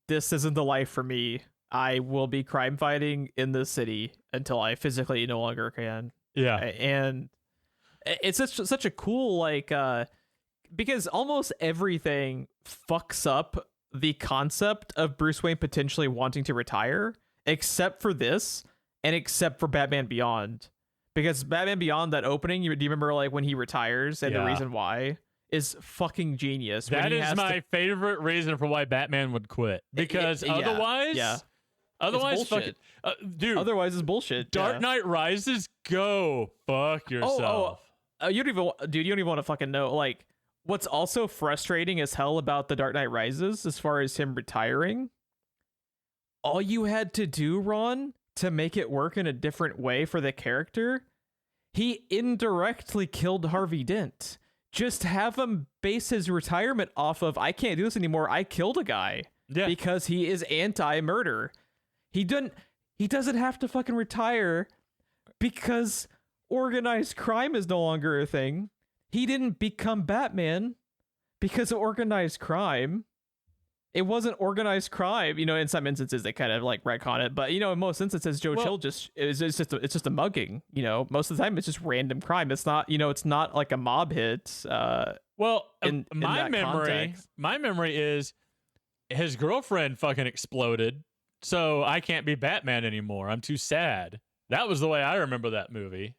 This isn't the life for me. I will be crime fighting in the city until I physically no longer can. Yeah. And it's such a cool, because almost everything fucks up the concept of Bruce Wayne potentially wanting to retire, except for this and except for Batman Beyond. Because Batman Beyond, that opening, do you remember when he retires and the reason why is fucking genius. That is my favorite reason for why Batman would quit. Because otherwise, otherwise, fucking, dude. Otherwise, it's bullshit. Dark Knight Rises, go fuck yourself. You don't even want to fucking know. What's also frustrating as hell about the Dark Knight Rises, as far as him retiring, all you had to do, Ron, to make it work in a different way for the character, he indirectly killed Harvey Dent. Just have him base his retirement off of, I can't do this anymore, I killed a guy. Yeah. Because he is anti-murder. He doesn't have to fucking retire because organized crime is no longer a thing. He didn't become Batman because of organized crime. It wasn't organized crime. In some instances they kind of retcon it, but in most instances Joe Chill it's just a mugging. Most of the time it's just random crime. It's not it's not like a mob hit. My memory is his girlfriend fucking exploded, so I can't be Batman anymore. I'm too sad. That was the way I remember that movie.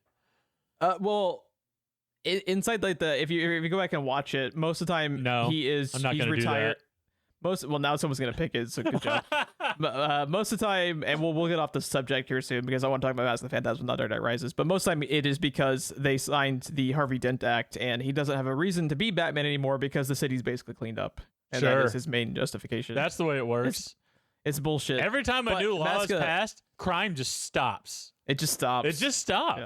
Inside if you go back and watch it, most of the time he's retired. Now someone's gonna pick it, so good job. But most of the time, and we'll get off the subject here soon because I want to talk about Mask of the Phantasm, not Dark Knight Rises. But most of the time, it is because they signed the Harvey Dent Act, and he doesn't have a reason to be Batman anymore because the city's basically cleaned up, and that is his main justification. That's the way it works. It's bullshit. Every time a new law is passed, crime just stops. It just stops. Yeah.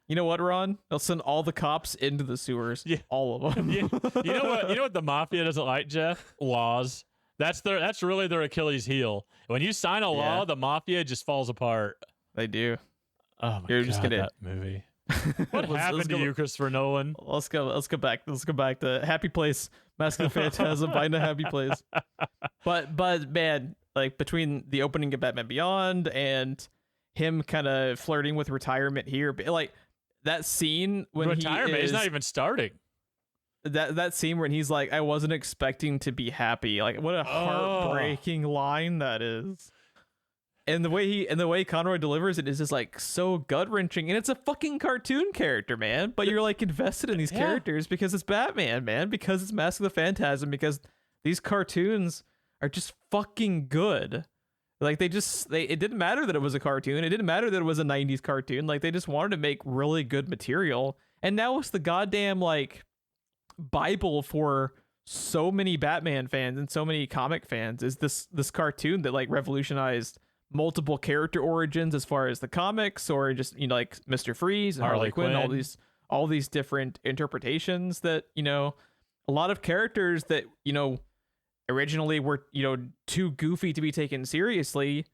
You know what, Ron? They'll send all the cops into the sewers. Yeah. All of them. You know what the mafia doesn't like, Jeff? Laws. That's really their Achilles heel. When you sign a law, the mafia just falls apart. They do. Oh my God, that movie. What happened to you, Christopher Nolan? Let's go back to Happy Place, Mask of the Phantasm, find a happy place. But man, like between the opening of Batman Beyond and him kind of flirting with retirement here, but like that scene when He's not even starting. That scene when he's like, I wasn't expecting to be happy. Like, what a heartbreaking line that is. And the way Conroy delivers it is just like so gut wrenching, and it's a fucking cartoon character, man. But you're like invested in these characters because it's Batman, man. Because it's Mask of the Phantasm. Because these cartoons are just fucking good. Like it didn't matter that it was a cartoon. It didn't matter that it was a '90s cartoon. Like they just wanted to make really good material, and now it's the goddamn like Bible for so many Batman fans and so many comic fans. Is this cartoon that like revolutionized multiple character origins as far as the comics, or just, you know, like Mr. Freeze and Harley Quinn, all these different interpretations that, you know, a lot of characters that, you know, originally were, you know, too goofy to be taken seriously,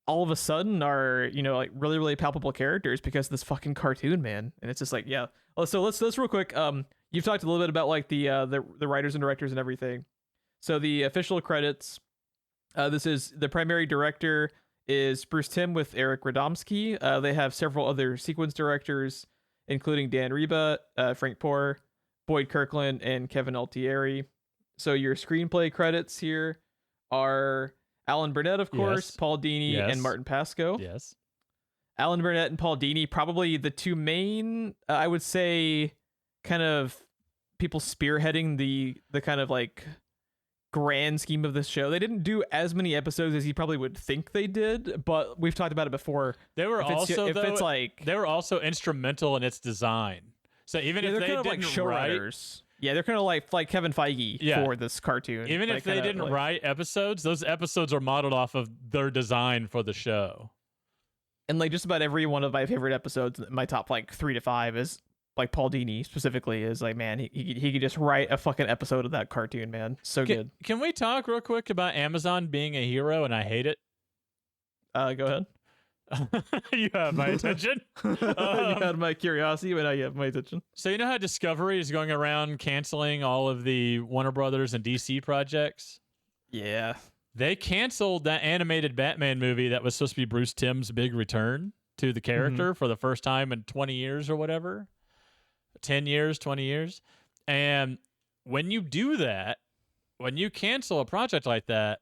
all of a sudden are, you know, like really, really palpable characters because of this fucking cartoon, man. And it's just like, yeah. So let's real quick. You've talked a little bit about like the writers and directors and everything. So the official credits. This is the primary director is Bruce Timm with Eric Radomski. They have several other sequence directors, including Dan Reba, Frank Poor, Boyd Kirkland, and Kevin Altieri. So your screenplay credits here are Alan Burnett, of course, Yes. Paul Dini, Yes. and Martin Pascoe. Yes. Alan Burnett and Paul Dini, probably the two main, I would say, kind of people spearheading the kind of like grand scheme of this show. They didn't do as many episodes as you probably would think they did, but we've talked about it before. They were they were also instrumental in its design. So even if they didn't showrunners. Yeah, they're kind of like Kevin Feige for this cartoon. Even if they didn't write episodes, those episodes are modeled off of their design for the show. And like just about every one of my favorite episodes, my top like 3 to 5 is like Paul Dini specifically is like, man, he could just write a fucking episode of that cartoon, man. So good. Can we talk real quick about Amazon being a hero and I hate it? Go ahead. You have my attention. You had my curiosity, but now you have my attention. So you know how Discovery is going around canceling all of the Warner Brothers and DC projects? Yeah. They canceled that animated Batman movie that was supposed to be Bruce Timm's big return to the character for the first time in 20 years or whatever. 10 years, 20 years. And when you do that, when you cancel a project like that,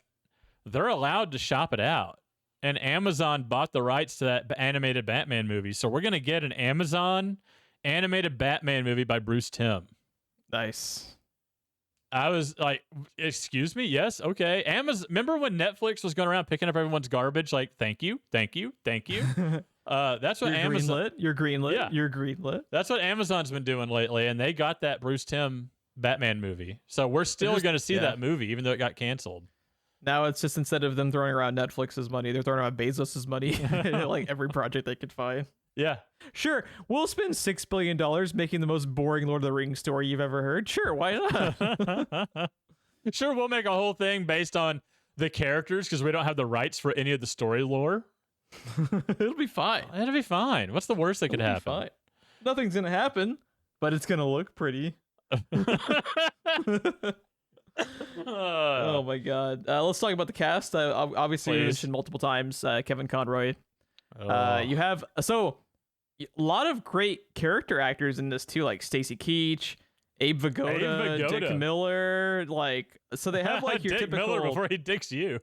they're allowed to shop it out. And Amazon bought the rights to that animated Batman movie. So we're going to get an Amazon animated Batman movie by Bruce Timm. Nice. I was like, excuse me? Yes. Okay. Amazon. Remember when Netflix was going around picking up everyone's garbage? Like, thank you. Thank you. Thank you. That's what Amazon. You're greenlit. Yeah. You're greenlit. That's what Amazon's been doing lately. And they got that Bruce Timm Batman movie. So we're still going to see that movie, even though it got canceled. Now it's just instead of them throwing around Netflix's money, they're throwing around Bezos's money, like every project they could find. Yeah. Sure, we'll spend $6 billion making the most boring Lord of the Rings story you've ever heard. Sure, why not? Sure, we'll make a whole thing based on the characters because we don't have the rights for any of the story lore. It'll be fine. It'll be fine. What's the worst that could happen? Fine. Nothing's gonna happen, but it's gonna look pretty. Oh my god. Let's talk about the cast. Obviously we mentioned multiple times Kevin Conroy. You have a lot of great character actors in this too, like Stacy Keach, Abe Vigoda, Dick Miller. Like, so they have like your Dick typical Miller before he dicks you.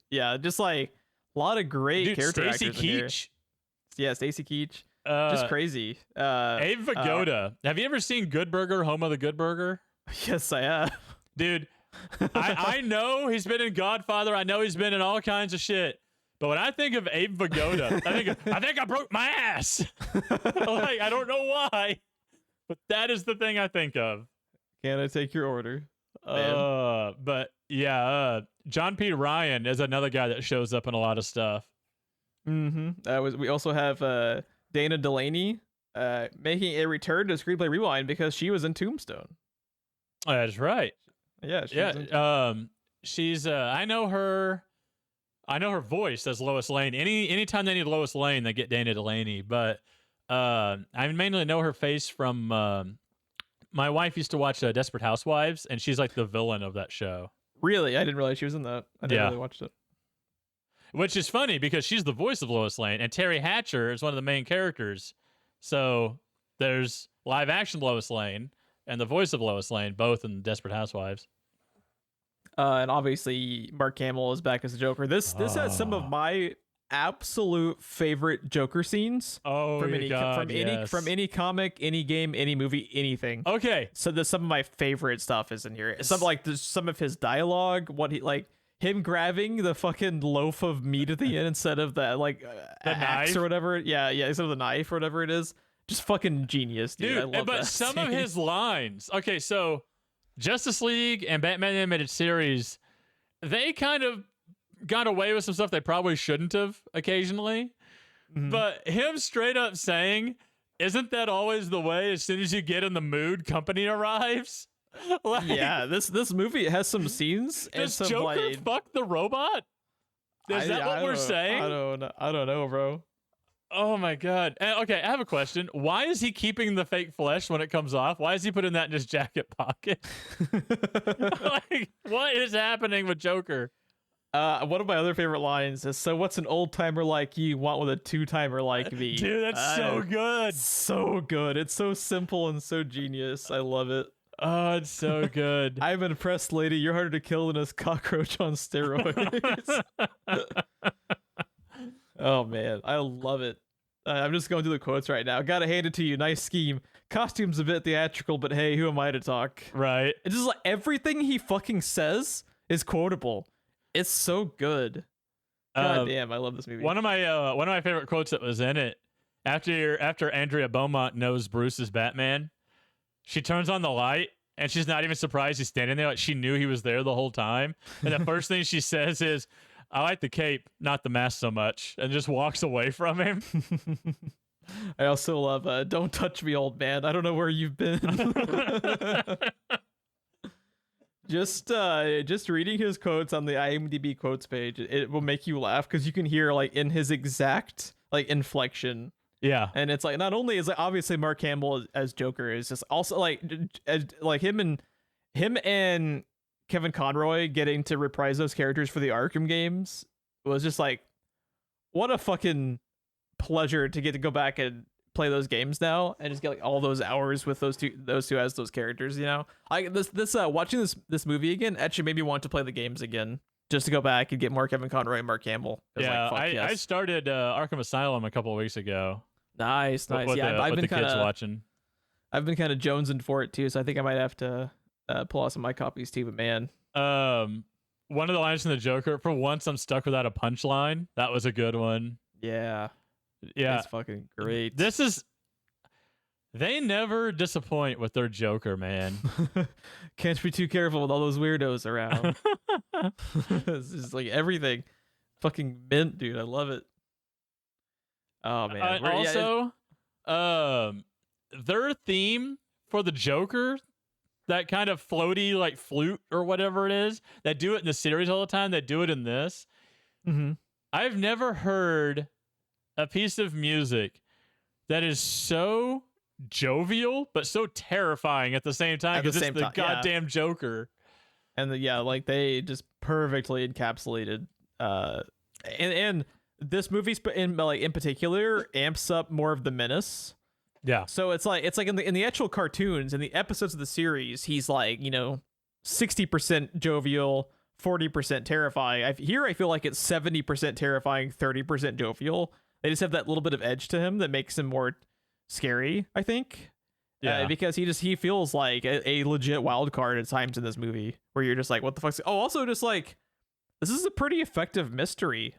Yeah, just like a lot of great character Stacy actors Keach. In here. Yeah, Stacy Keach. Just crazy. Abe Vigoda. Have you ever seen Good Burger, Home of the Good Burger? Yes, I have. Dude, I know he's been in Godfather. I know he's been in all kinds of shit. But when I think of Abe Vigoda, I think I broke my ass. Like, I don't know why, but that is the thing I think of. Can I take your order? But yeah, John P. Ryan is another guy that shows up in a lot of stuff. We also have Dana Delaney making a return to Screenplay Rewind because she was in Tombstone. That's right. Yeah. She's I know her voice as Lois Lane. Anytime they need Lois Lane, they get Dana Delaney. But I mainly know her face from my wife used to watch Desperate Housewives, and she's like the villain of that show. Really? I didn't realize she was in that. I never Yeah. really watched it. Which is funny because she's the voice of Lois Lane, and Terry Hatcher is one of the main characters. So there's live action Lois Lane and the voice of Lois Lane, both in Desperate Housewives. And obviously Mark Hamill is back as the Joker. This has some of my absolute favorite Joker scenes from any comic, any game, any movie, anything. Okay. So there's some of my favorite stuff is in here. There's some of his dialogue, what he like him grabbing the fucking loaf of meat at the end instead of the axe knife or whatever. Yeah, instead of the knife or whatever it is. Just fucking genius, dude. I love but that some scene. of his lines. Okay, so Justice League and Batman Animated Series, they kind of got away with some stuff they probably shouldn't have occasionally. Mhm. But him straight up saying, "Isn't that always the way? As soon as you get in the mood, company arrives." Like, Yeah, this movie has some scenes and does some Joker fuck the robot? Is that what we're saying? I don't know, bro. Oh my god. Okay, I have a question. Why is he keeping the fake flesh when it comes off? Why is he putting that in his jacket pocket? Like, what is happening with Joker? One of my other favorite lines is, "So what's an old timer like you want with a two timer like me?" Dude, that's so good. So good. It's so simple and so genius. I love it. Oh, it's so good. I'm impressed, lady. You're harder to kill than a cockroach on steroids. Oh man, I love it. I'm just going through the quotes right now. Gotta hand it to you. Nice scheme. Costume's a bit theatrical, but hey, who am I to talk? Right. It's just like everything he fucking says is quotable. It's so good. God damn, I love this movie. One of my favorite quotes that was in it, after Andrea Beaumont knows Bruce is Batman, she turns on the light and she's not even surprised he's standing there. Like, she knew he was there the whole time. And the first thing she says is, "I like the cape, not the mask so much," and just walks away from him. I also love "Don't touch me, old man. I don't know where you've been." Just reading his quotes on the IMDb quotes page, it will make you laugh because you can hear like in his exact like inflection. Yeah. And it's like not only is like obviously Mark Hamill as Joker is just also like him and Kevin Conroy getting to reprise those characters for the Arkham games was just like, what a fucking pleasure to get to go back and play those games now and just get like all those hours with those two as those characters. You know, watching this movie again actually made me want to play the games again just to go back and get more Kevin Conroy and Mark Hamill. Yeah, like, I started Arkham Asylum a couple of weeks ago. Nice. With I've been kids watching. I've been kind of jonesing for it too, so I think I might have to pull out some of my copies too. But man, one of the lines from the Joker, "For once, I'm stuck without a punchline." That was a good one. yeah, Yeah, it's fucking great. They never disappoint with their Joker, man. Can't be too careful with all those weirdos around. It's just like everything, fucking mint, dude. I love it. Oh man. Their theme for the Joker, that kind of floaty like flute or whatever it is, they do it in the series all the time. They do it in this. Mm-hmm. I've never heard a piece of music that is so jovial but so terrifying at the same time because it's the goddamn Joker. And like they just perfectly encapsulated and this movie in particular amps up more of the menace. Yeah. So it's like in the actual cartoons, in the episodes of the series, he's like, 60% jovial, 40% terrifying. I feel like it's 70% terrifying, 30% jovial. They just have that little bit of edge to him that makes him more scary, I think. Yeah. Because he feels like a legit wild card at times in this movie where you're just like, what the fuck? Oh, also just like, this is a pretty effective mystery.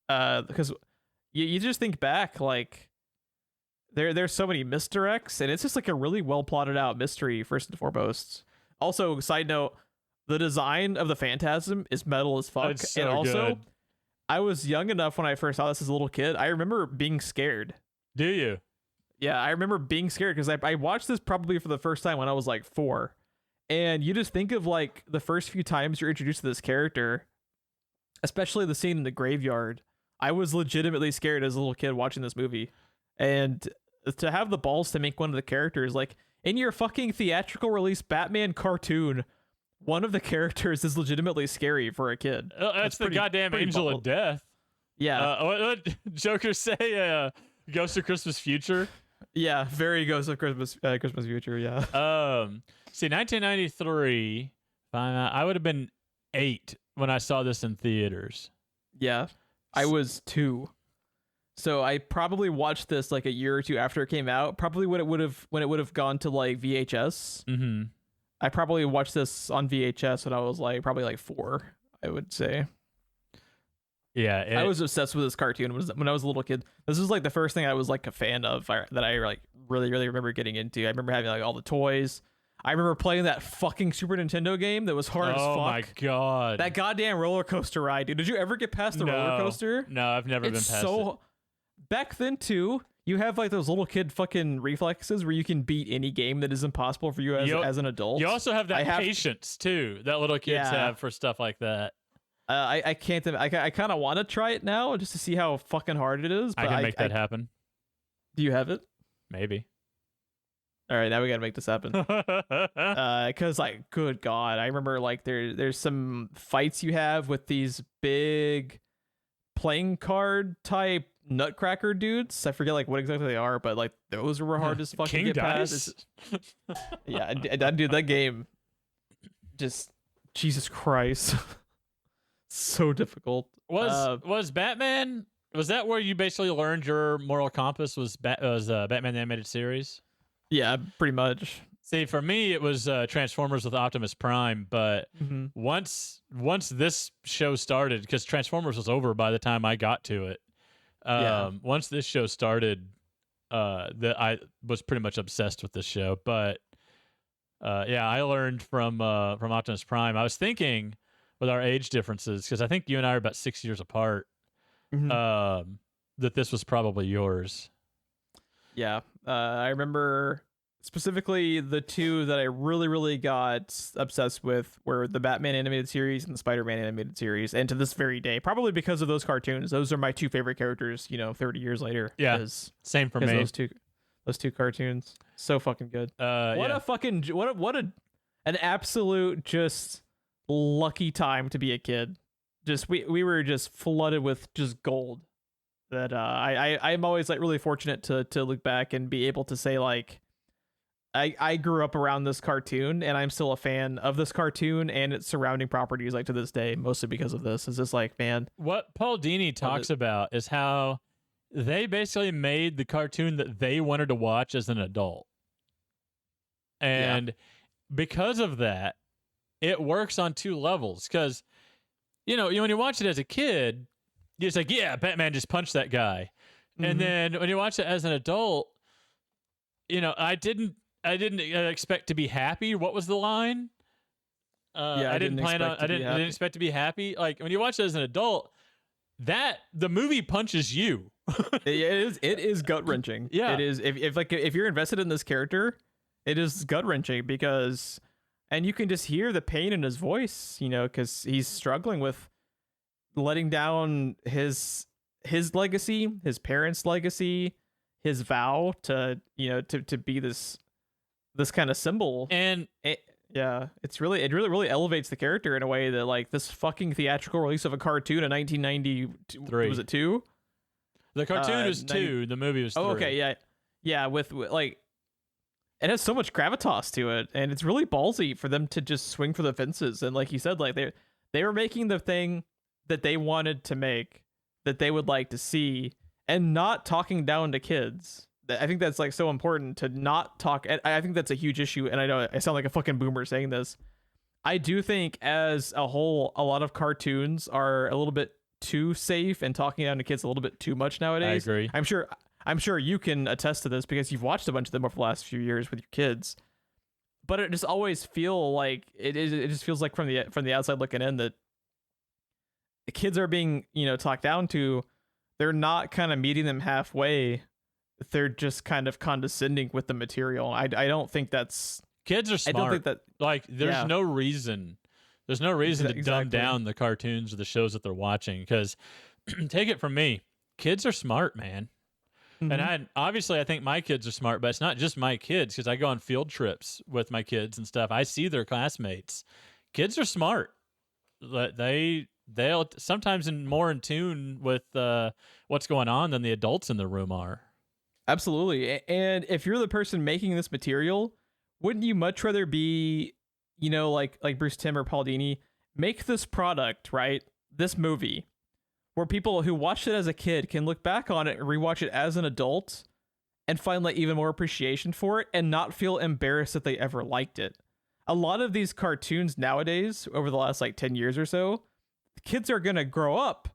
Because you just think back, like there's so many misdirects, and it's just like a really well plotted out mystery first and foremost. Also, side note, the design of the Phantasm is metal as fuck. It's so and also, good. I was young enough when I first saw this as a little kid. I remember being scared. Do you? Yeah, I remember being scared because I watched this probably for the first time when I was like 4. And you just think of like the first few times you're introduced to this character, especially the scene in the graveyard. I was legitimately scared as a little kid watching this movie. And to have the balls to make one of the characters, like in your fucking theatrical release Batman cartoon, one of the characters is legitimately scary for a kid. That's the goddamn Angel of Death. Yeah. What Joker say? Ghost of Christmas Future. Yeah, very Ghost of Christmas Future. Yeah. See, 1993. I would have been 8 when I saw this in theaters. Yeah, I was 2. So I probably watched this like a year or 2 after it came out. Probably when it would have gone to like VHS. Mm-hmm. I probably watched this on VHS when I was like probably like 4. I would say. Yeah, I was obsessed with this cartoon when I was a little kid. This was like the first thing I was like a fan of that I like really remember getting into. I remember having like all the toys. I remember playing that fucking Super Nintendo game that was hard as fuck. Oh my god. That goddamn roller coaster ride, dude. Did you ever get past the roller coaster? No, I've never been past it. Back then too, you have like those little kid fucking reflexes where you can beat any game that is impossible for you as an adult. You also have that patience too that little kids have for stuff like that. I can't. I kind of want to try it now just to see how fucking hard it is. But I can make that happen. Do you have it? Maybe. All right, now we gotta make this happen. Cause like, good God, I remember like there's some fights you have with these big playing card type nutcracker dudes. I forget like what exactly they are, but like those were hard as fuck to get past. Yeah, dude, that game, just Jesus Christ, so difficult. Was Batman? Was that where you basically learned your moral compass? Was Batman the Animated Series? Yeah, pretty much. See, for me, it was Transformers with Optimus Prime. But once this show started, because Transformers was over by the time I got to it. Once this show started, I was pretty much obsessed with this show. But I learned from Optimus Prime. I was thinking with our age differences, because I think you and I are about 6 years apart, that this was probably yours. Yeah, I remember specifically the two that I really got obsessed with were the Batman animated series and the Spider-Man animated series, and to this very day, probably because of those cartoons, those are my two favorite characters. 30 years later. Yeah, same for me. Those two cartoons, so fucking good. An absolute just lucky time to be a kid. Just we were just flooded with just gold. That I'm always like really fortunate to look back and be able to say like I grew up around this cartoon and I'm still a fan of this cartoon and its surrounding properties like to this day, mostly because of this. It's just like, man, what Paul Dini talks about is how they basically made the cartoon that they wanted to watch as an adult, and because of that, it works on two levels. Because when you watch it as a kid, it's like, yeah, Batman just punched that guy. And then when you watch it as an adult, I didn't expect to be happy. What was the line? I didn't expect to be happy. Like when you watch it as an adult, the movie punches you. It is gut wrenching. Yeah, it is. If you're invested in this character, it is gut wrenching because, and you can just hear the pain in his voice, because he's struggling with letting down his legacy, his parents' legacy, his vow to be this kind of symbol. And it really elevates the character in a way that like this fucking theatrical release of a cartoon in 1993, was it 2? The cartoon was 2, the movie was 3. Oh, okay, yeah, with like it has so much gravitas to it, and it's really ballsy for them to just swing for the fences. And like you said, like they were making the thing that they wanted to make, that they would like to see, and not talking down to kids. I think that's like so important to not talk. I think that's a huge issue, and I know I sound like a fucking boomer saying this. I do think as a whole, a lot of cartoons are a little bit too safe and talking down to kids a little bit too much nowadays. I agree. I'm sure you can attest to this because you've watched a bunch of them over the last few years with your kids. But it just always feel like it just feels like from the outside looking in that the kids are being, talked down to. They're not kind of meeting them halfway. They're just kind of condescending with the material. I don't think that's... Kids are smart. I don't think that... Like, there's no reason to dumb down the cartoons or the shows that they're watching. Because, take it from me, kids are smart, man. And I think my kids are smart, but it's not just my kids, because I go on field trips with my kids and stuff. I see their classmates. kids are smart. They'll sometimes more in tune with what's going on than the adults in the room are. Absolutely. And if you're the person making this material, wouldn't you much rather be, like Bruce Timm or Paul Dini, make this product, right? This movie, where people who watched it as a kid can look back on it and rewatch it as an adult and find like even more appreciation for it and not feel embarrassed that they ever liked it. A lot of these cartoons nowadays, over the last like 10 years or so, kids are going to grow up,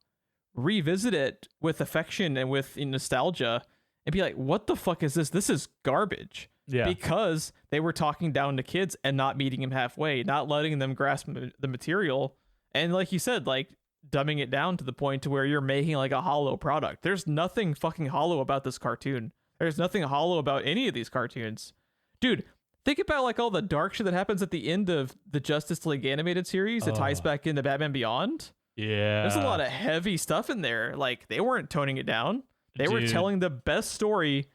revisit it with affection and with nostalgia and be like, what the fuck is this? This is garbage. Yeah. Because they were talking down to kids and not meeting them halfway, not letting them grasp the material. And like you said, like dumbing it down to the point to where you're making like a hollow product. There's nothing fucking hollow about this cartoon. There's nothing hollow about any of these cartoons. Dude, think about like all the dark shit that happens at the end of the Justice League animated series that ties back into Batman Beyond. Yeah. There's a lot of heavy stuff in there. Like they weren't toning it down. They were telling the best story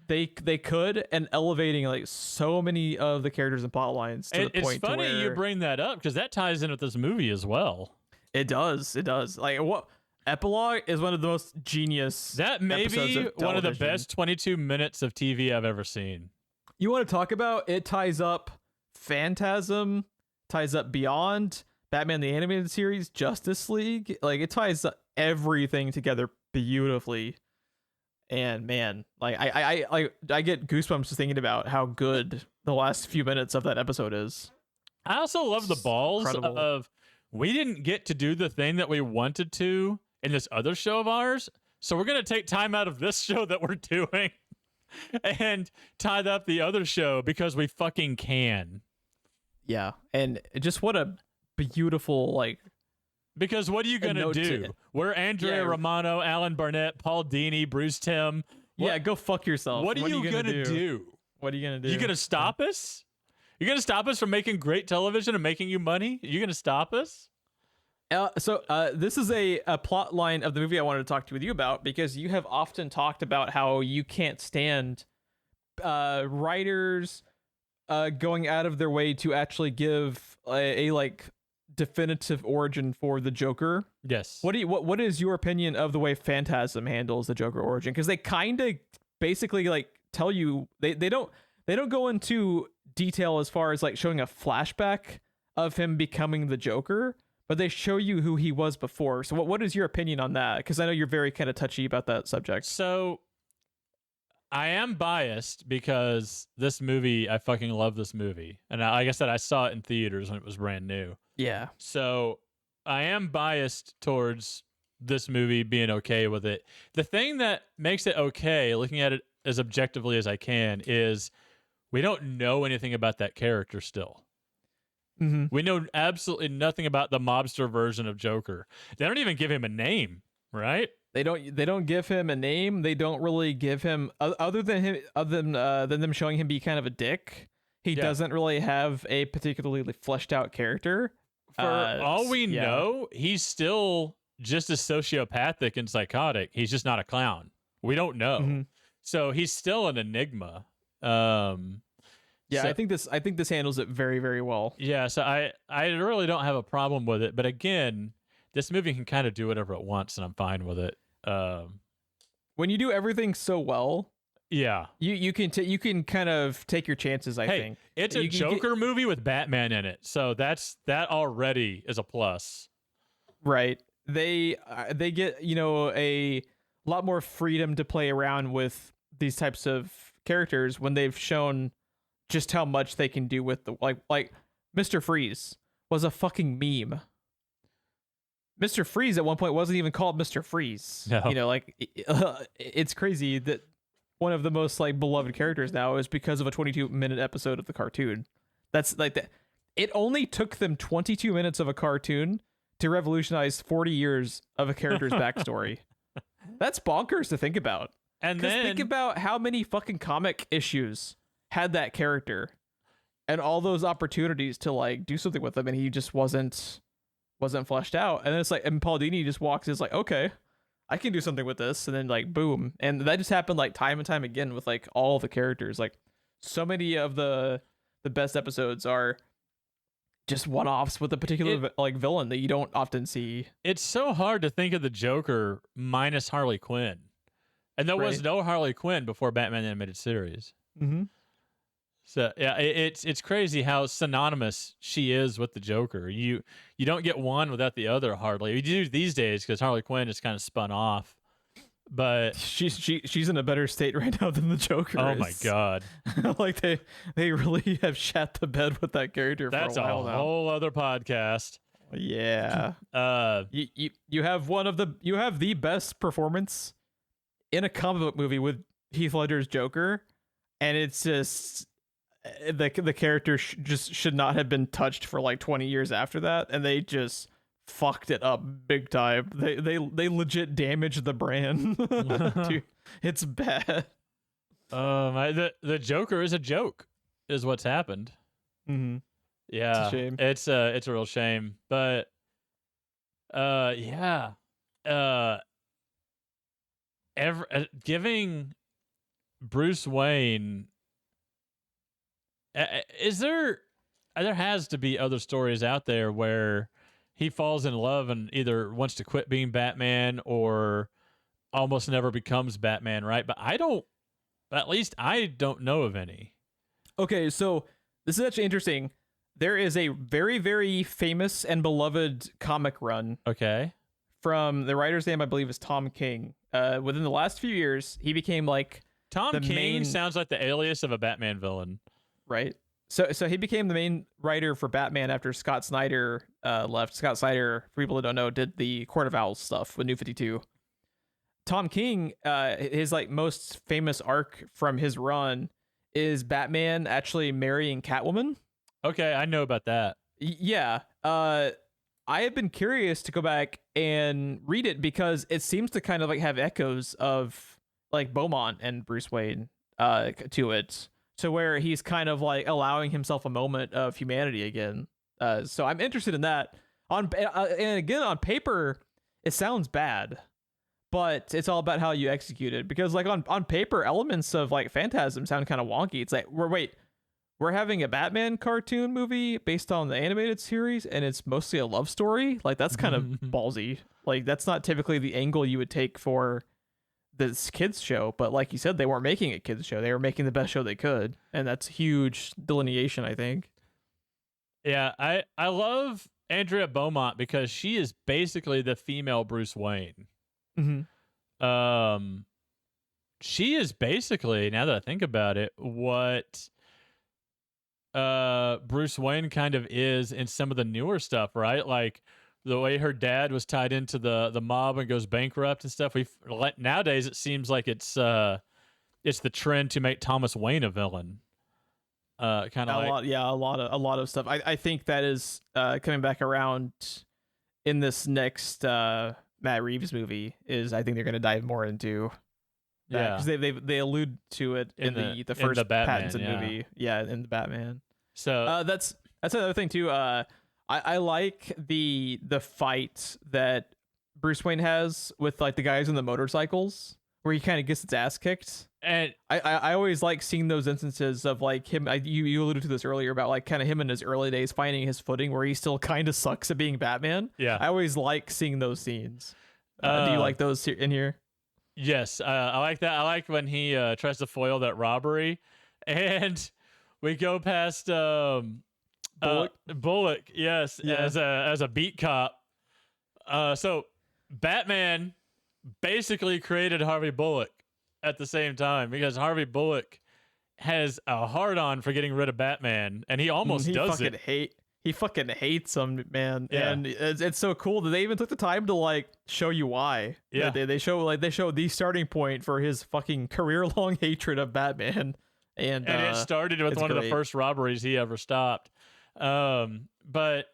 they could and elevating like so many of the characters and plot lines to the point it's funny to where you bring that up because that ties in with this movie as well. It does. Like what Epilogue is one of the most genius. That may be one of the best 22 minutes of TV I've ever seen. You want to talk about it ties up Phantasm, ties up Beyond, Batman the Animated Series, Justice League. Like it ties everything together beautifully. And man, like I get goosebumps just thinking about how good the last few minutes of that episode is. I also love the balls of we didn't get to do the thing that we wanted to in this other show of ours, so we're gonna take time out of this show that we're doing and tie up the other show because we fucking can. Yeah, and just what a beautiful like. Because what are you going to do? We're Andrea Romano, Alan Barnett, Paul Dini, Bruce Timm. Yeah, go fuck yourself. What are you going to do? What are you going to do? You going to stop us? You going to stop us from making great television and making you money? You going to stop us? So this is a plot line of the movie I wanted to talk to you about because you have often talked about how you can't stand writers going out of their way to actually give a like definitive origin for the Joker. Yes. What is your opinion of the way Phantasm handles the Joker origin? Because they kind of basically like tell you they don't go into detail as far as like showing a flashback of him becoming the Joker, but they show you who he was before. So what is your opinion on that? Because I know you're very kind of touchy about that subject. So I am biased because this movie, I fucking love this movie. And like I said, I saw it in theaters when it was brand new. Yeah. So I am biased towards this movie being okay with it. The thing that makes it okay, looking at it as objectively as I can, is we don't know anything about that character still. Mm-hmm. We know absolutely nothing about the mobster version of Joker. They don't even give him a name, right? They don't give him a name. They don't really give him other than them showing him be kind of a dick. He doesn't really have a particularly fleshed out character. For all we know, he's still just as sociopathic and psychotic. He's just not a clown. We don't know. Mm-hmm. So he's still an enigma. I think this handles it very, very well. Yeah, so I really don't have a problem with it. But again, this movie can kind of do whatever it wants, and I'm fine with it. When you do everything so well, yeah, you can kind of take your chances. I think it's a Joker movie with Batman in it, so that already is a plus. Right? They get a lot more freedom to play around with these types of characters when they've shown just how much they can do with the like Mr. Freeze was a fucking meme. Mr. Freeze at one point wasn't even called Mr. Freeze. No. It's crazy that one of the most like beloved characters now is because of a 22-minute episode of the cartoon. That's like that. It only took them 22 minutes of a cartoon to revolutionize 40 years of a character's backstory. That's bonkers to think about. And then think about how many fucking comic issues had that character and all those opportunities to like do something with him, and he just wasn't fleshed out. And then it's like, and Paul Dini just walks in, is like, okay, I can do something with this, and then like boom. And that just happened like time and time again with like all the characters. Like so many of the best episodes are just one-offs with a particular like villain that you don't often see. It's so hard to think of the Joker minus Harley Quinn. And there was no Harley Quinn before Batman the Animated Series. Mm-hmm. So yeah, it's crazy how synonymous she is with the Joker. You don't get one without the other hardly. You do these days because Harley Quinn is kind of spun off. But she's in a better state right now than the Joker is. Oh my god! Like they really have shat the bed with that character. That's for a while a now. whole other podcast. Yeah. You have the best performance in a comic book movie with Heath Ledger's Joker, and it's just the character just should not have been touched for like 20 years after that, and they just fucked it up big time. They legit damaged the brand. Dude, it's bad. The Joker is a joke, is what's happened. Mm-hmm. Yeah, it's a shame. It's a real shame, but yeah, giving Bruce Wayne. Is there has to be other stories out there where he falls in love and either wants to quit being Batman or almost never becomes Batman, right? But at least I don't know of any. Okay, so this is actually interesting. There is a very, very famous and beloved comic run. Okay. From the writer's name, I believe, is Tom King. Within the last few years, he became like Tom King sounds like the alias of a Batman villain. Right. So he became the main writer for Batman after Scott Snyder left. Scott Snyder, for people that don't know, did the Court of Owls stuff with New 52. Tom King, his like most famous arc from his run is Batman actually marrying Catwoman. Okay, I know about that. Yeah. I have been curious to go back and read it because it seems to kind of like have echoes of like Beaumont and Bruce Wayne to it. To where he's kind of like allowing himself a moment of humanity again. So I'm interested in that. And again, on paper, it sounds bad, but it's all about how you execute it. Because like on paper, elements of like Phantasm sound kind of wonky. It's like, we're having a Batman cartoon movie based on the animated series, and it's mostly a love story. Like that's kind of ballsy. Like that's not typically the angle you would take for this kids show, but like you said, they weren't making a kids show. They were making the best show they could, and that's huge delineation, I think. Yeah, I love Andrea Beaumont because she is basically the female Bruce Wayne. Mm-hmm. She is basically, now that I think about it, what Bruce Wayne kind of is in some of the newer stuff, right? Like the way her dad was tied into the mob and goes bankrupt and stuff. Nowadays it seems like it's the trend to make Thomas Wayne a villain. Kind of a lot of stuff. I think that is coming back around in this next Matt Reeves movie. I think they're going to dive more into that, because they allude to it in the first in the Batman, Pattinson movie. Yeah, in the Batman. So that's another thing too. I like the fight that Bruce Wayne has with like the guys on the motorcycles, where he kind of gets his ass kicked. And I always like seeing those instances of like him. You alluded to this earlier about like kind of him in his early days finding his footing, where he still kind of sucks at being Batman. Yeah, I always like seeing those scenes. Do you like those in here? Yes, I like that. I like when he tries to foil that robbery, and we go past Bullock, yes, yeah. as a beat cop. So Batman basically created Harvey Bullock at the same time, because Harvey Bullock has a hard-on for getting rid of Batman, and he almost does it. He fucking hates him, man. Yeah. And it's so cool that they even took the time to like show you why. Yeah, they show the starting point for his fucking career-long hatred of Batman. And it started with one of the first robberies he ever stopped. But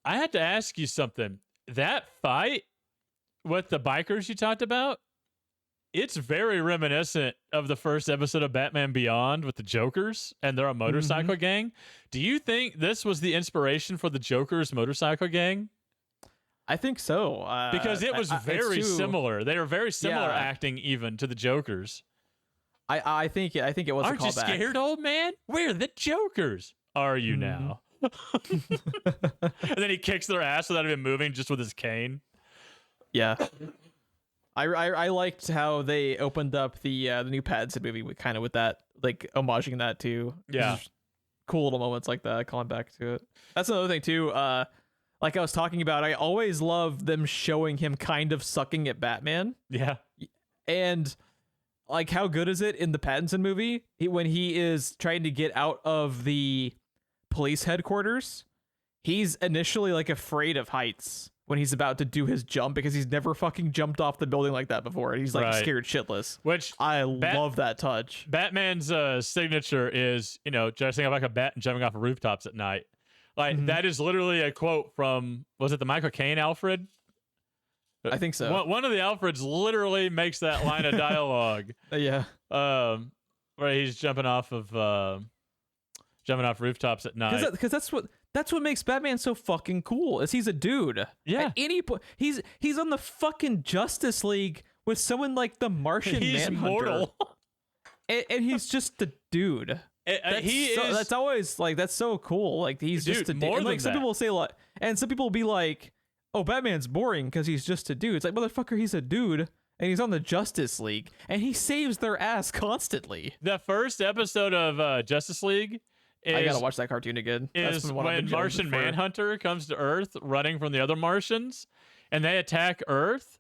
I had to ask you something. That fight with the bikers you talked about, it's very reminiscent of the first episode of Batman Beyond with the Jokers, and they're a motorcycle gang. Do you think this was the inspiration for the Jokers motorcycle gang? I think so. Because it was very similar. They were very similar acting even to the Jokers. I think it was. Aren't a callback. you scared, old man? We're the Jokers. Are you now? And then he kicks their ass without even moving, just with his cane. Yeah. I liked how they opened up the new Pattinson movie with kind of with that, like homaging that too. Yeah. Just cool little moments like that, calling back to it. That's another thing too. Like I was talking about, I always love them showing him kind of sucking at Batman. Yeah. And like, how good is it in the Pattinson movie when he is trying to get out of the police headquarters? He's initially like afraid of heights when he's about to do his jump because he's never fucking jumped off the building like that before. And he's like scared shitless. Which I love that touch. Batman's signature is, dressing up like a bat and jumping off of rooftops at night. Like that is literally a quote from, was it the Michael Caine Alfred? I think so. One of the Alfreds literally makes that line of dialogue. Yeah. Where he's jumping off rooftops at night. Because that's what makes Batman so fucking cool. Is he's a dude. Yeah. At any point, he's on the fucking Justice League with someone like the Martian He's Manhunter. mortal. and he's just a dude. That's always like, that's so cool. Like he's just a dude. More And like than some that. people say like, and some people will be like, oh, Batman's boring because he's just a dude. It's like, motherfucker, he's a dude and he's on the Justice League and he saves their ass constantly. The first episode of Justice League I gotta watch that cartoon again. Is when Martian Manhunter comes to Earth running from the other Martians and they attack Earth.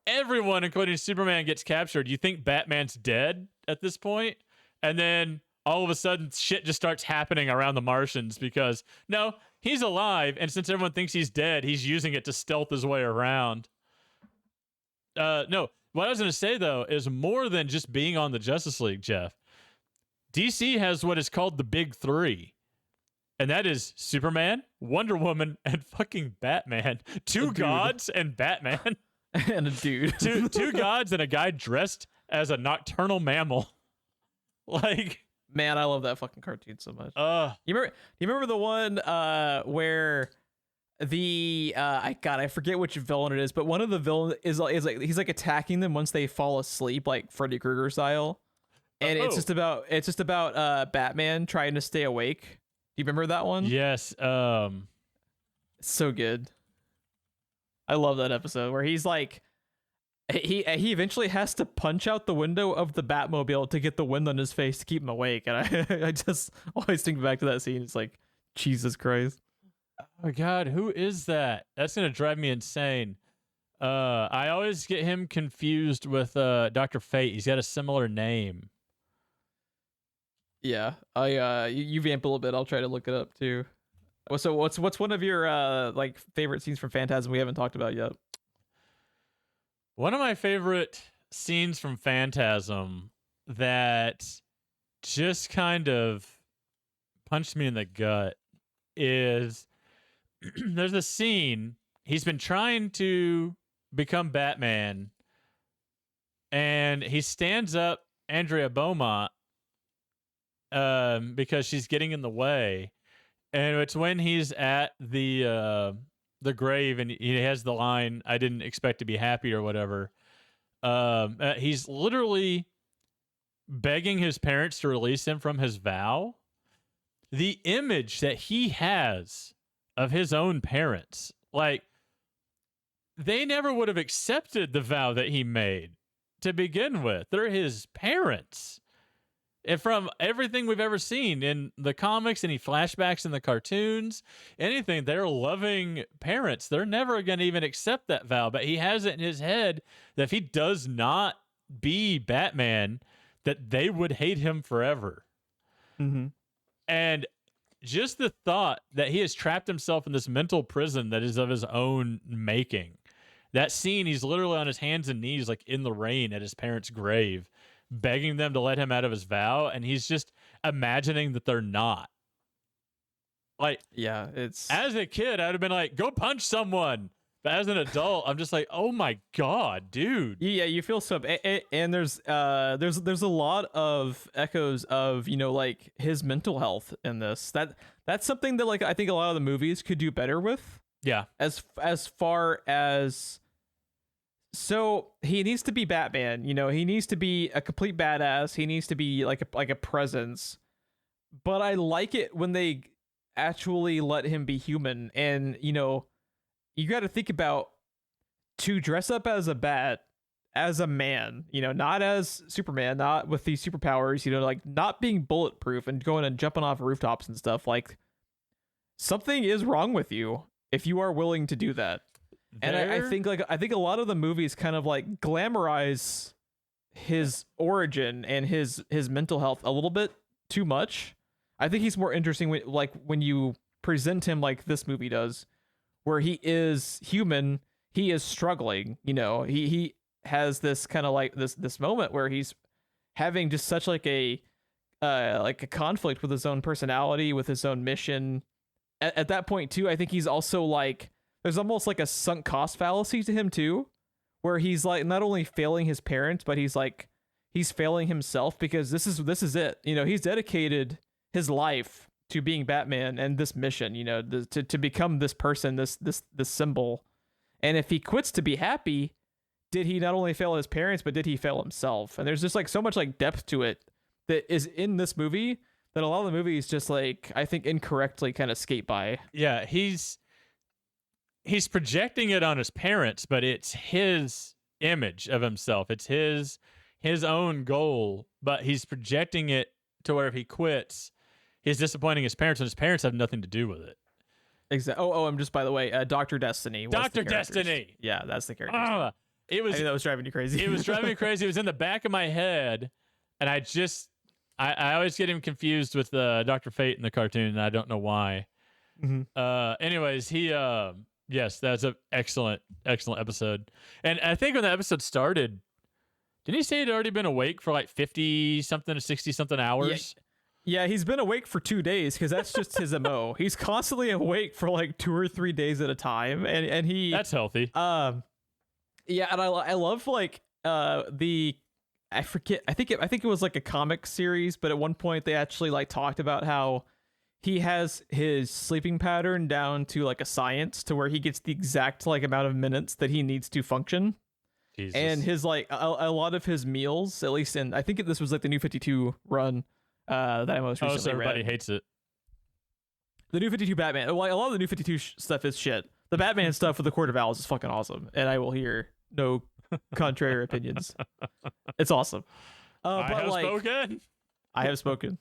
Everyone, including Superman, gets captured. You think Batman's dead at this point, and then all of a sudden shit just starts happening around the Martians because no, he's alive, and since everyone thinks he's dead, he's using it to stealth his way around. No, what I was going to say though is more than just being on the Justice League, Jeff. DC has what is called the Big Three, and that is Superman, Wonder Woman, and fucking Batman. Two gods and Batman. And a dude. two gods and a guy dressed as a nocturnal mammal. Like, man, I love that fucking cartoon so much. You remember the one where the I forget which villain it is, but one of the villains is like he's like attacking them once they fall asleep, like Freddy Krueger style. And it's just about Batman trying to stay awake. Do you remember that one? Yes. So good. I love that episode where he's like, he eventually has to punch out the window of the Batmobile to get the wind on his face to keep him awake. And I just always think back to that scene. It's like, Jesus Christ. Oh God, who is that? That's gonna drive me insane. I always get him confused with Dr. Fate. He's got a similar name. Yeah, you vamp a little bit. I'll try to look it up too. So what's one of your like favorite scenes from Phantasm we haven't talked about yet? One of my favorite scenes from Phantasm that just kind of punched me in the gut is there's a scene. He's been trying to become Batman, and he stands up Andrea Beaumont because she's getting in the way. And it's when he's at the grave and he has the line, "I didn't expect to be happy," or whatever. He's literally begging his parents to release him from his vow. The image that he has of his own parents, like, they never would have accepted the vow that he made to begin with. They're his parents. And from everything we've ever seen in the comics, any flashbacks in the cartoons, anything, they're loving parents. They're never going to even accept that vow. But he has it in his head that if he does not be Batman, that they would hate him forever. Mm-hmm. And just the thought that he has trapped himself in this mental prison that is of his own making. That scene, he's literally on his hands and knees, like in the rain at his parents' grave, begging them to let him out of his vow, and he's just imagining that they're not. Like, yeah, it's, as a kid, I'd have been like, go punch someone. But as an adult, I'm just like, oh my God, dude. Yeah, you feel so, and there's a lot of echoes of, like his mental health in this. That's something that, like, I think a lot of the movies could do better with. Yeah. As far as, so he needs to be Batman, he needs to be a complete badass. He needs to be like a presence. But I like it when they actually let him be human. And, you know, you got to think about, to dress up as a bat, as a man, you know, not as Superman, not with these superpowers, you know, like not being bulletproof and going and jumping off rooftops and stuff. Like, something is wrong with you if you are willing to do that. And I think a lot of the movies kind of like glamorize his origin and his mental health a little bit too much. I think he's more interesting when you present him like this movie does, where he is human, he is struggling, you know, he has this kind of like this moment where he's having just such like a conflict with his own personality, with his own mission. At that point too, I think he's also like, there's almost like a sunk cost fallacy to him too, where he's like not only failing his parents, but he's failing himself, because this is it. You know, he's dedicated his life to being Batman and this mission, you know, to become this person, this symbol. And if he quits to be happy, did he not only fail his parents, but did he fail himself? And there's just like so much like depth to it that is in this movie that a lot of the movies just like, I think, incorrectly kind of skate by. Yeah, he's projecting it on his parents, but it's his image of himself. It's his own goal, but he's projecting it to where if he quits, he's disappointing his parents, and his parents have nothing to do with it. Exactly. I'm just, by the way, Dr. Destiny. Dr. Destiny. Yeah, that's the character. I knew that was driving you crazy. It was driving me crazy. It was in the back of my head, and I always get him confused with Dr. Fate in the cartoon, and I don't know why. Mm-hmm. Anyways, yes, that's an excellent episode. And I think when the episode started, didn't he say he'd already been awake for like 50-something to 60-something hours? Yeah, he's been awake for 2 days, because that's just his MO. He's constantly awake for like 2 or 3 days at a time, and he... That's healthy. Yeah, and I love like I forget. I think it was like a comic series, but at one point they actually like talked about how he has his sleeping pattern down to like a science, to where he gets the exact like amount of minutes that he needs to function. Jesus. And his like a lot of his meals, at least in, I think this was like the New 52 run that I most recently so everybody read. hates it. The New 52 Batman. Well, a lot of the New 52 stuff is shit. The Batman stuff with the Court of Owls is fucking awesome, and I will hear no contrary opinions. It's awesome. I have spoken. I have spoken.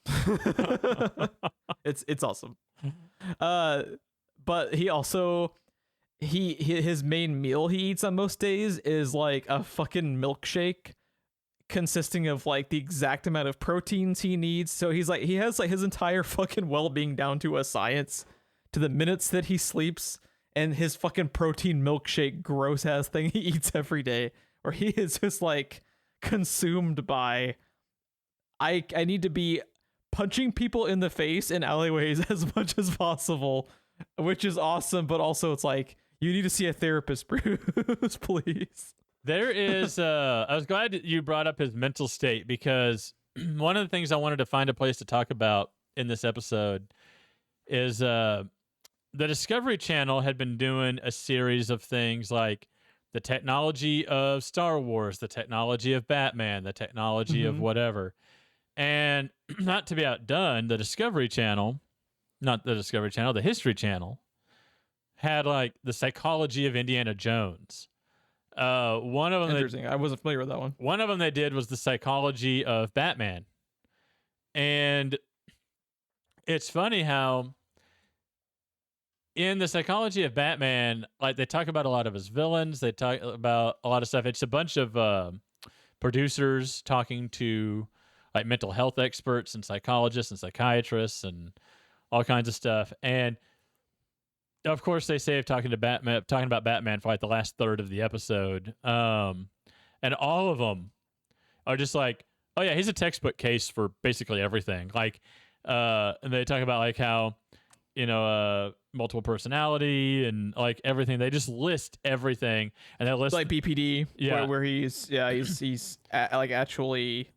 It's awesome. But he also his main meal he eats on most days is like a fucking milkshake consisting of like the exact amount of proteins he needs. So he has like his entire fucking well-being down to a science, to the minutes that he sleeps, and his fucking protein milkshake gross ass thing he eats every day, where he is just like consumed by, I need to be punching people in the face in alleyways as much as possible, which is awesome. But also it's like, you need to see a therapist, Bruce, please. There is, I was glad that you brought up his mental state, because one of the things I wanted to find a place to talk about in this episode is the Discovery Channel had been doing a series of things like the technology of Star Wars, the technology of Batman, the technology of whatever. And not to be outdone, the Discovery Channel, not the Discovery Channel, the History Channel, had like the psychology of Indiana Jones. One of them, interesting. I wasn't familiar with that one. One of them they did was the psychology of Batman, and it's funny how in the psychology of Batman, like they talk about a lot of his villains, they talk about a lot of stuff. It's a bunch of producers talking to like mental health experts and psychologists and psychiatrists and all kinds of stuff, and of course, they say talking about Batman for like the last third of the episode, and all of them are just like, "Oh yeah, he's a textbook case for basically everything." Like, and they talk about like how, multiple personality and like everything. They just list everything, and they list like BPD, yeah, where he's like actually,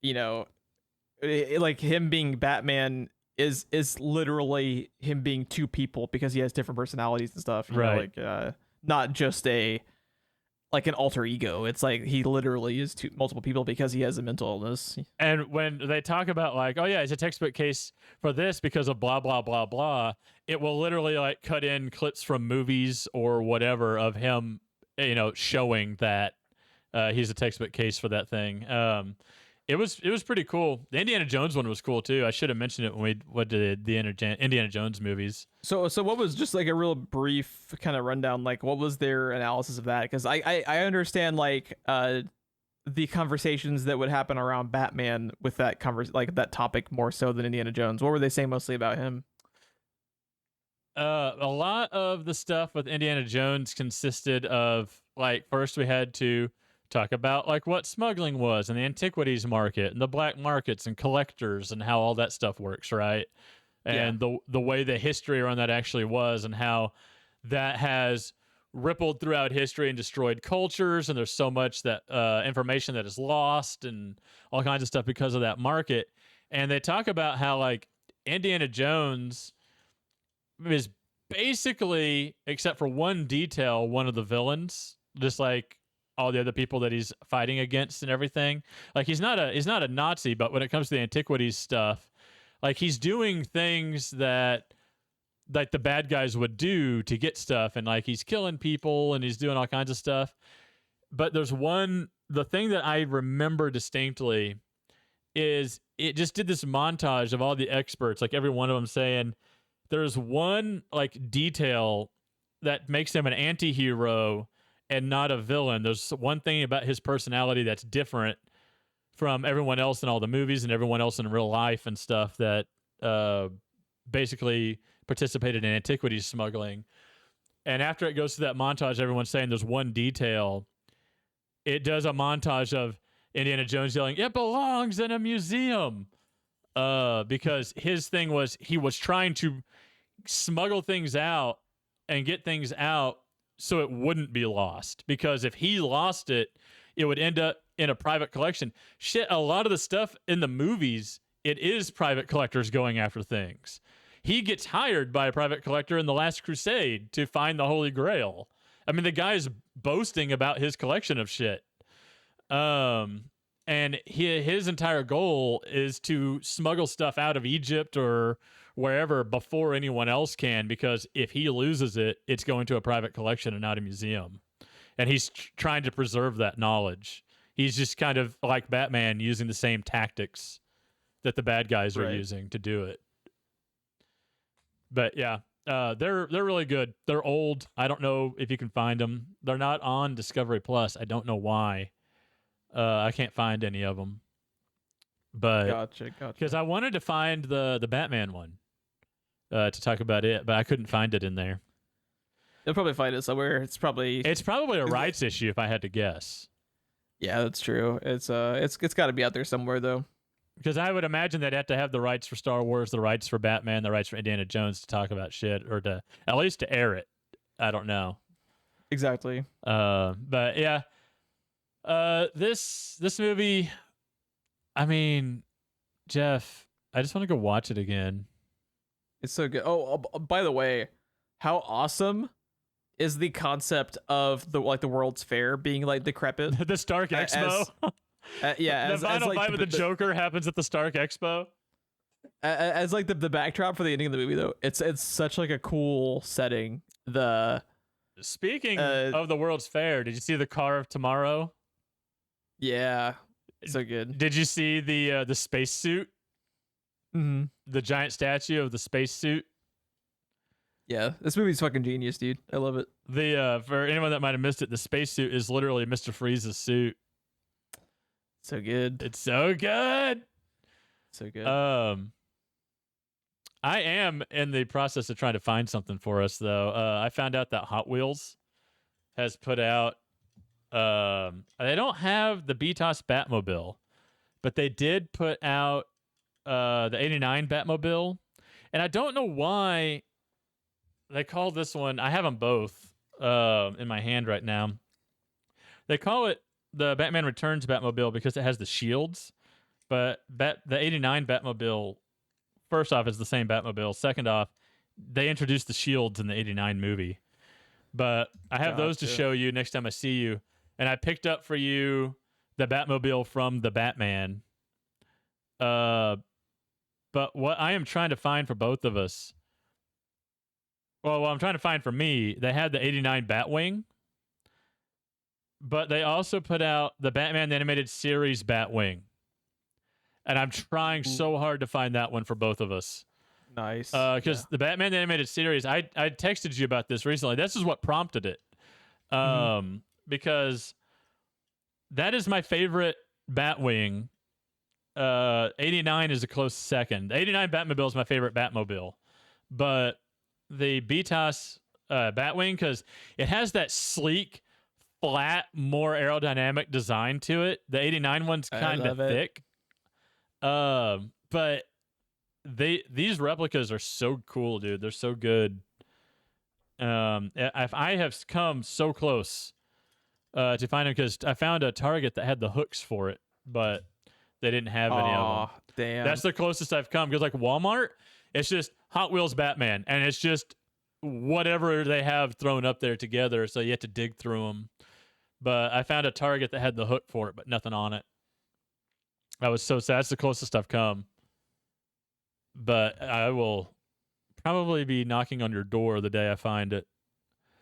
like him being Batman is literally him being two people, because he has different personalities and stuff, right? Not just a like an alter ego. It's like he literally is multiple people because he has a mental illness. And when they talk about like, oh yeah, it's a textbook case for this because of blah blah blah blah, it will literally like cut in clips from movies or whatever of him, showing that he's a textbook case for that thing. It was pretty cool. The Indiana Jones one was cool too. I should have mentioned it when we did the Indiana Jones movies. So what was, just like a real brief kind of rundown, like what was their analysis of that? Because I understand like the conversations that would happen around Batman with that like that topic more so than Indiana Jones. What were they saying mostly about him? A lot of the stuff with Indiana Jones consisted of like, first we had to talk about like what smuggling was and the antiquities market and the black markets and collectors and how all that stuff works, right? And the way the history around that actually was and how that has rippled throughout history and destroyed cultures, and there's so much that information that is lost and all kinds of stuff because of that market. And they talk about how like Indiana Jones is basically, except for one detail, one of the villains, just like all the other people that he's fighting against and everything. Like he's not a Nazi, but when it comes to the antiquities stuff, like he's doing things that like the bad guys would do to get stuff, and like he's killing people and he's doing all kinds of stuff. But there's the thing that I remember distinctly is it just did this montage of all the experts, like every one of them saying there's one like detail that makes him an anti-hero and not a villain. There's one thing about his personality that's different from everyone else in all the movies and everyone else in real life and stuff that basically participated in antiquities smuggling. And after it goes to that montage, everyone's saying there's one detail. It does a montage of Indiana Jones yelling, "It belongs in a museum." Because his thing was he was trying to smuggle things out and get things out so it wouldn't be lost. Because if he lost it, it would end up in a private collection. Shit, a lot of the stuff in the movies, it is private collectors going after things. He gets hired by a private collector in The Last Crusade to find the Holy Grail. I mean, the guy's boasting about his collection of shit. And his entire goal is to smuggle stuff out of Egypt or wherever before anyone else can, because if he loses it, it's going to a private collection and not a museum. And he's trying to preserve that knowledge. He's just kind of like Batman, using the same tactics that the bad guys are using to do it. But yeah, they're really good. They're old. I don't know if you can find them. They're not on Discovery Plus. I don't know why. I can't find any of them. But Gotcha. Because I wanted to find the Batman one to talk about it, but I couldn't find it in there. You'll probably find it somewhere. It's probably a rights issue if I had to guess. Yeah, that's true. It's got to be out there somewhere though. Because I would imagine they'd have to have the rights for Star Wars, the rights for Batman, the rights for Indiana Jones to talk about shit, or to at least to air it. I don't know. Exactly. But yeah, this movie, I mean, Jeff, I just want to go watch it again. It's so good. Oh, by the way, how awesome is the concept of the World's Fair being like decrepit? The Stark Expo. Yeah, the final fight with the Joker happens at the Stark Expo. As like the backdrop for the ending of the movie, though, it's such like a cool setting. Speaking of the World's Fair, did you see the Car of Tomorrow? Yeah, so good. Did you see the space suit? Mm-hmm. The giant statue of the space suit. Yeah, this movie's fucking genius, dude. I love it. For anyone that might have missed it, the space suit is literally Mr. Freeze's suit. So good. It's so good. So good. I am in the process of trying to find something for us, though. I found out that Hot Wheels has put out. They don't have the BTOS Batmobile, but they did put out the '89 Batmobile, and I don't know why they call this one. I have them both in my hand right now. They call it the Batman Returns Batmobile because it has the shields, but the '89 Batmobile, first off, is the same Batmobile. Second off, they introduced the shields in the '89 movie. But I have those to show you next time I see you. and I picked up for you the Batmobile from the Batman. But what I am trying to find for both of us, well, what I'm trying to find for me, they had the '89 Batwing, but they also put out the Batman the Animated Series Batwing. And I'm trying so hard to find that one for both of us. Nice. Because the Batman the Animated Series, I texted you about this recently. This is what prompted it. Because that is my favorite Batwing. 89 is a close second. The 89 Batmobile is my favorite Batmobile. But the BTAS Batwing, because it has that sleek, flat, more aerodynamic design to it. The 89 one's kind of thick. But these replicas are so cool, dude. They're so good. If I have come so close to find them, because I found a Target that had the hooks for it, but they didn't have any of them. Damn. That's the closest I've come, because like Walmart, it's just Hot Wheels Batman, and it's just whatever they have thrown up there together, so you have to dig through them. But I found a Target that had the hook for it, but nothing on it. I was so sad. That's the closest I've come. But I will probably be knocking on your door the day I find it.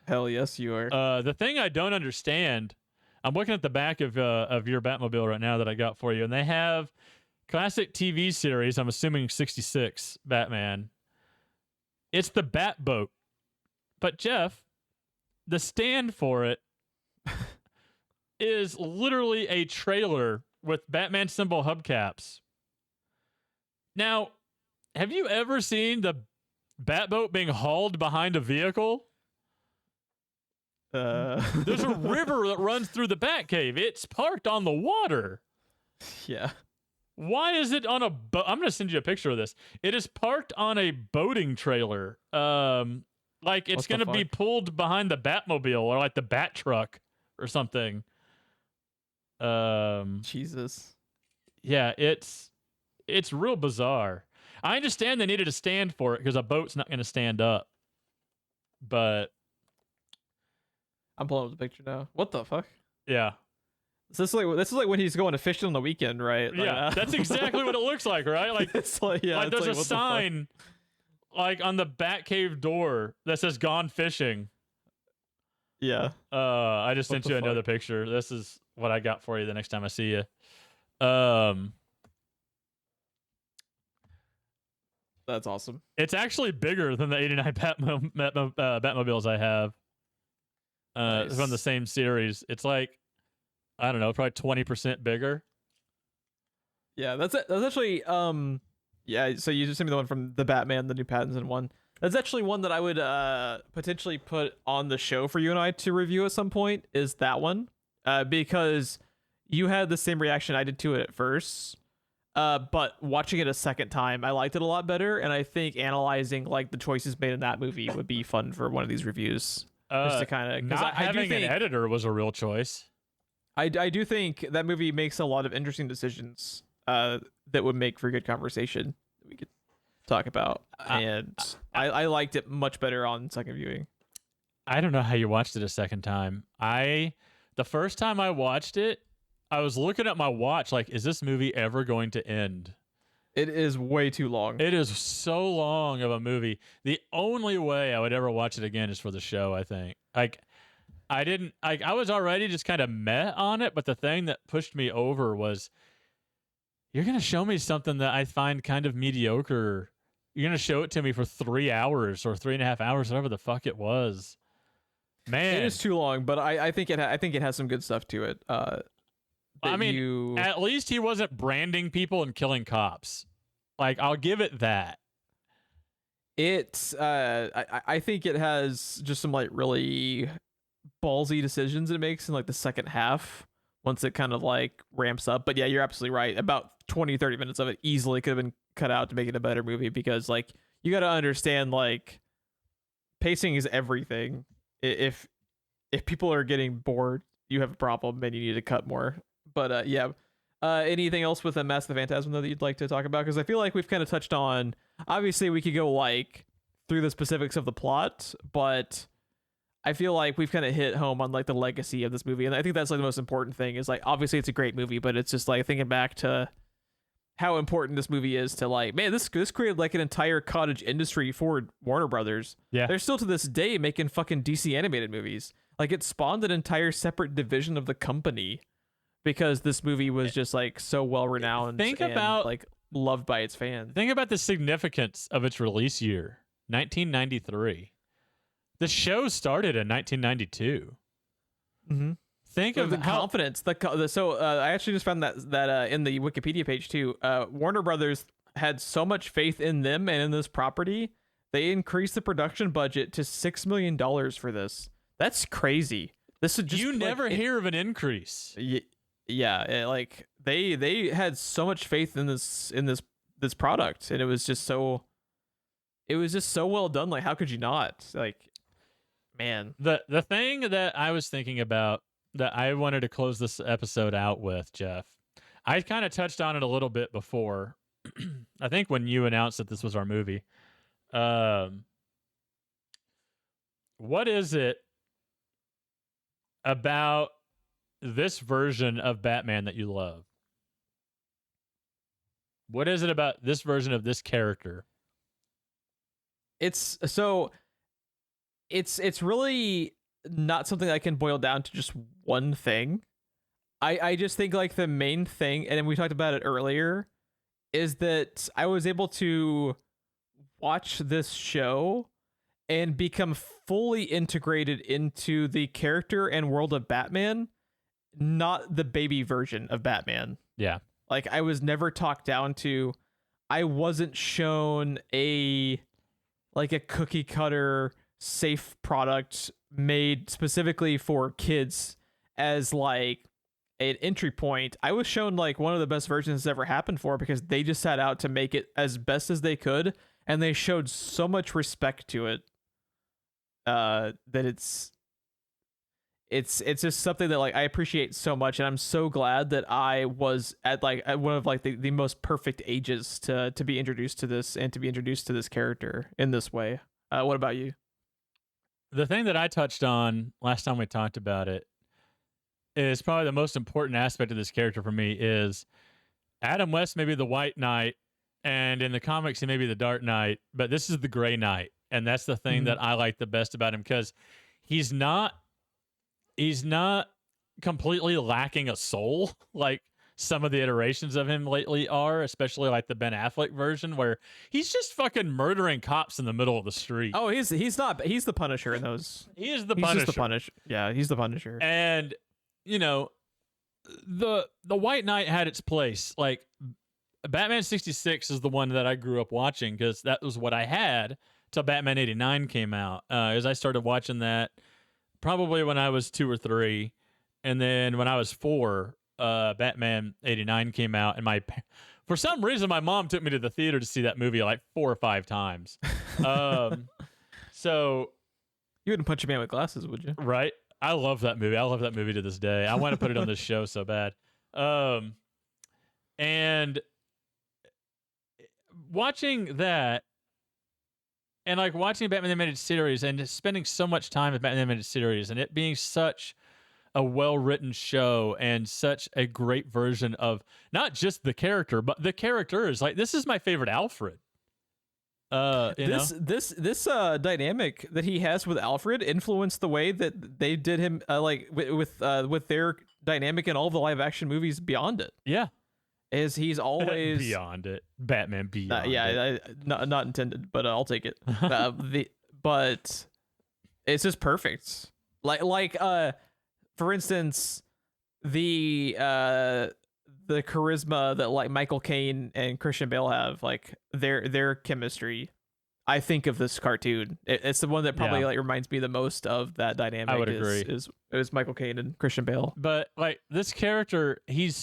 Hell yes, you are. The thing I don't understand, I'm looking at the back of your Batmobile right now that I got for you, and they have classic TV series, I'm assuming 66 Batman. It's the Batboat. But Jeff, the stand for it is literally a trailer with Batman symbol hubcaps. Now, have you ever seen the Batboat being hauled behind a vehicle? There's a river that runs through the Batcave. It's parked on the water. Yeah. Why is it on a boat? I'm going to send you a picture of this. It is parked on a boating trailer. Like it's going to be pulled behind the Batmobile or like the Bat truck or something. Jesus. Yeah, it's real bizarre. I understand they needed a stand for it because a boat's not going to stand up. But I'm pulling up the picture now. What the fuck? Yeah. This is like when he's going to fishing on the weekend, right? Yeah, that's exactly what it looks like, right? Like it's like, yeah, like there's a sign like on the Batcave door that says "Gone Fishing." Yeah. I just sent you another picture. This is what I got for you the next time I see you. That's awesome. It's actually bigger than the 89 Batmobiles I have. Nice. From the same series. It's like, I don't know, probably 20% bigger. Yeah, that's it. That's actually, yeah, so you just sent me the one from the Batman, the new Pattinson one. That's actually one that I would potentially put on the show for you and I to review at some point, is that one. Because you had the same reaction I did to it at first. But watching it a second time, I liked it a lot better, and I think analyzing like the choices made in that movie would be fun for one of these reviews. Just to kind of, not having an editor was a real choice. I do think that movie makes a lot of interesting decisions that would make for good conversation that we could talk about, and I liked it much better on second viewing. I don't know how you watched it a second time. The first time I watched it, I was looking at my watch like, is this movie ever going to end? It is way too long. It is so long of a movie. The only way I would ever watch it again is for the show, I think. Like, I was already just kind of meh on it, but the thing that pushed me over was, you're going to show me something that I find kind of mediocre. You're going to show it to me for 3 hours or 3.5 hours, whatever the fuck it was. Man. It is too long, but I think it has some good stuff to it. I mean, at least he wasn't branding people and killing cops. Like, I'll give it that. It's I think it has just some like really ballsy decisions it makes in like the second half once it kind of like ramps up. But yeah, you're absolutely right. About 20-30 minutes of it easily could have been cut out to make it a better movie, because like you got to understand, like, pacing is everything. If people are getting bored, you have a problem and you need to cut more. But yeah, anything else with a Mask of the Phantasm though that you'd like to talk about? Because I feel like we've kind of touched on. Obviously, we could go like through the specifics of the plot, but I feel like we've kind of hit home on like the legacy of this movie, and I think that's like the most important thing. Is like obviously it's a great movie, but it's just like thinking back to how important this movie is to like, man, this created like an entire cottage industry for Warner Brothers. Yeah. They're still to this day making fucking DC animated movies. Like it spawned an entire separate division of the company because this movie was just like so well renowned and like loved by its fans. Think about the significance of its release year, 1993. The show started in 1992. Mm-hmm. Think of the confidence. I actually just found that in the Wikipedia page too. Warner Brothers had so much faith in them and in this property, they increased the production budget to $6 million for this. That's crazy. This is just never hear of an increase. Yeah, like they had so much faith in this product, and it was just so well done. Like, how could you not? Like, man, the thing that I was thinking about that I wanted to close this episode out with, Jeff, I kind of touched on it a little bit before. I think when you announced that this was our movie. What is it about this version of Batman that you love? What is it about this version of this character? It's really not something I can boil down to just one thing. I just think like the main thing, and we talked about it earlier, is that I was able to watch this show and become fully integrated into the character and world of Batman, not the baby version of Batman. Yeah. Like I was never talked down to. I wasn't shown a cookie cutter safe product made specifically for kids as like an entry point. I was shown like one of the best versions that's ever happened for, because they just set out to make it as best as they could, and they showed so much respect to it that it's just something that like I appreciate so much, and I'm so glad that I was at one of like the most perfect ages to be introduced to this and to be introduced to this character in this way. What about you? The thing that I touched on last time we talked about it is probably the most important aspect of this character for me is Adam West may be the White Knight, and in the comics he may be the Dark Knight, but this is the Gray Knight, and that's the thing that I like the best about him, because he's not completely lacking a soul like some of the iterations of him lately are, especially like the Ben Affleck version where he's just fucking murdering cops in the middle of the street. Oh, he's the Punisher in those. He is the Punisher. Punisher. Just the Punisher. Yeah, he's the Punisher. And you know, the White Knight had its place. Like Batman 66 is the one that I grew up watching because that was what I had till Batman 89 came out. As I started watching that probably when I was 2 or 3, and then when I was 4, Batman 89 came out, and for some reason my mom took me to the theater to see that movie like 4 or 5 times. So you wouldn't punch a man with glasses, would you? Right. I love that movie. I love that movie to this day. I want to put it on this show so bad. And watching that, and like watching Batman the Animated Series and just spending so much time with Batman the Animated Series, and it being such a well-written show and such a great version of not just the character, but the characters. Like, this is my favorite Alfred. This dynamic that he has with Alfred influenced the way that they did him with their dynamic in all of the live action movies beyond it. Yeah. He's always beyond it. Batman beyond it. Not intended, but I'll take it. But it's just perfect. Like for instance, the charisma that like Michael Caine and Christian Bale have, like their chemistry. I think of this cartoon. It's the one that probably like reminds me the most of that dynamic. I would agree. Is Michael Caine and Christian Bale. But like this character, he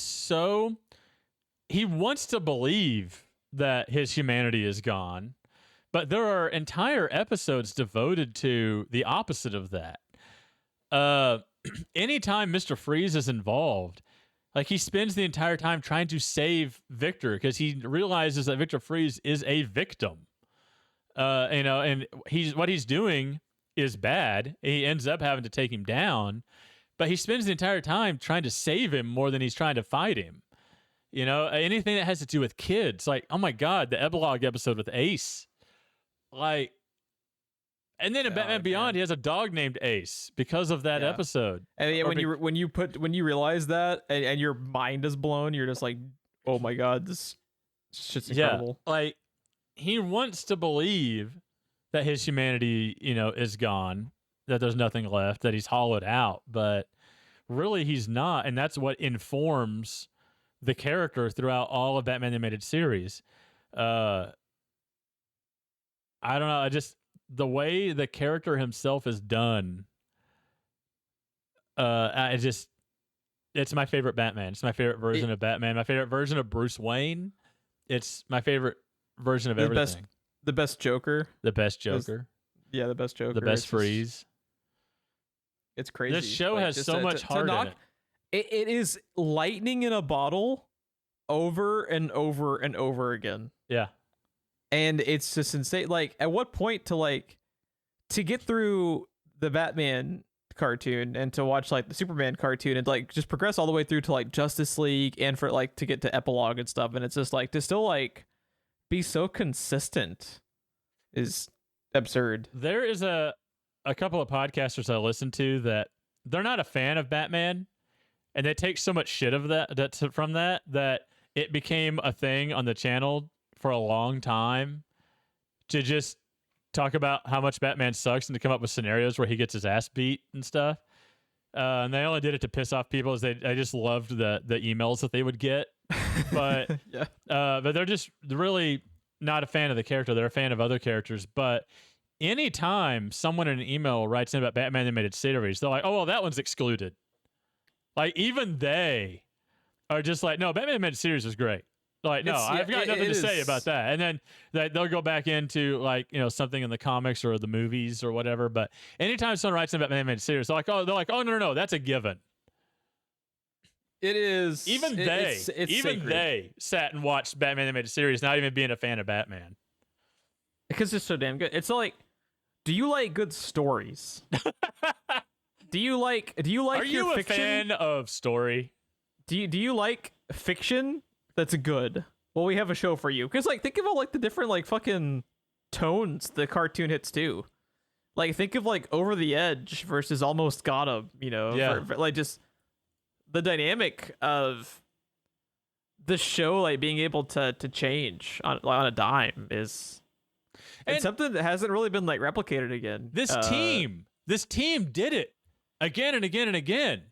wants to believe that his humanity is gone, but there are entire episodes devoted to the opposite of that. Anytime Mr. Freeze is involved, like he spends the entire time trying to save Victor because he realizes that Victor Freeze is a victim. And what he's doing is bad. He ends up having to take him down, but he spends the entire time trying to save him more than he's trying to fight him. You know, anything that has to do with kids, like, oh my God, the epilogue episode with Ace. Like, and then in Batman Beyond, he has a dog named Ace because of that episode. And when you realize that and your mind is blown, you're just like, oh my God, this shit's incredible. Yeah, like, he wants to believe that his humanity, you know, is gone, that there's nothing left, that he's hollowed out, but really he's not, and that's what informs the character throughout all of Batman the Animated Series. I don't know, the way the character himself is done, it's my favorite Batman. It's my favorite version of Batman. My favorite version of Bruce Wayne. It's my favorite version of everything. The best Joker. The best Joker. Yeah, the best Joker. The best Freeze. It's crazy. This show has so much heart in it. It is lightning in a bottle over and over and over again. Yeah. And it's just insane. Like, at what point to get through the Batman cartoon and to watch like the Superman cartoon and like just progress all the way through to like Justice League and for like to get to epilogue and stuff, and it's just like to still like be so consistent is absurd. There is a couple of podcasters I listen to that they're not a fan of Batman, and they take so much shit of from that it became a thing on the channel for a long time to just talk about how much Batman sucks and to come up with scenarios where he gets his ass beat and stuff. And they only did it to piss off people, as I just loved the emails that they would get. But but they're just really not a fan of the character. They're a fan of other characters. But anytime someone in an email writes in about Batman the Animated Series, they're like, oh, well, that one's excluded. Like, even they are just like, no, Batman the Animated Series is great. Like, no, I've got nothing to say about that. And then they'll go back into, like, you know, something in the comics or the movies or whatever. But anytime someone writes in about Batman the Animated Series, they're like, oh, no, that's a given. It is. Even they sat and watched Batman the Animated Series, not even being a fan of Batman. Because it's so damn good. It's like, do you like good stories? Do you like Are you a fiction? fan of story? Do you like fiction that's good? Well, we have a show for you. Because like, think of all like the different like fucking tones the cartoon hits too. Like, think of like Over the Edge versus Almost Gotham. You know, for, like, just the dynamic of the show, like being able to change on a dime is. And something that hasn't really been like replicated again. This team did it again and again and again.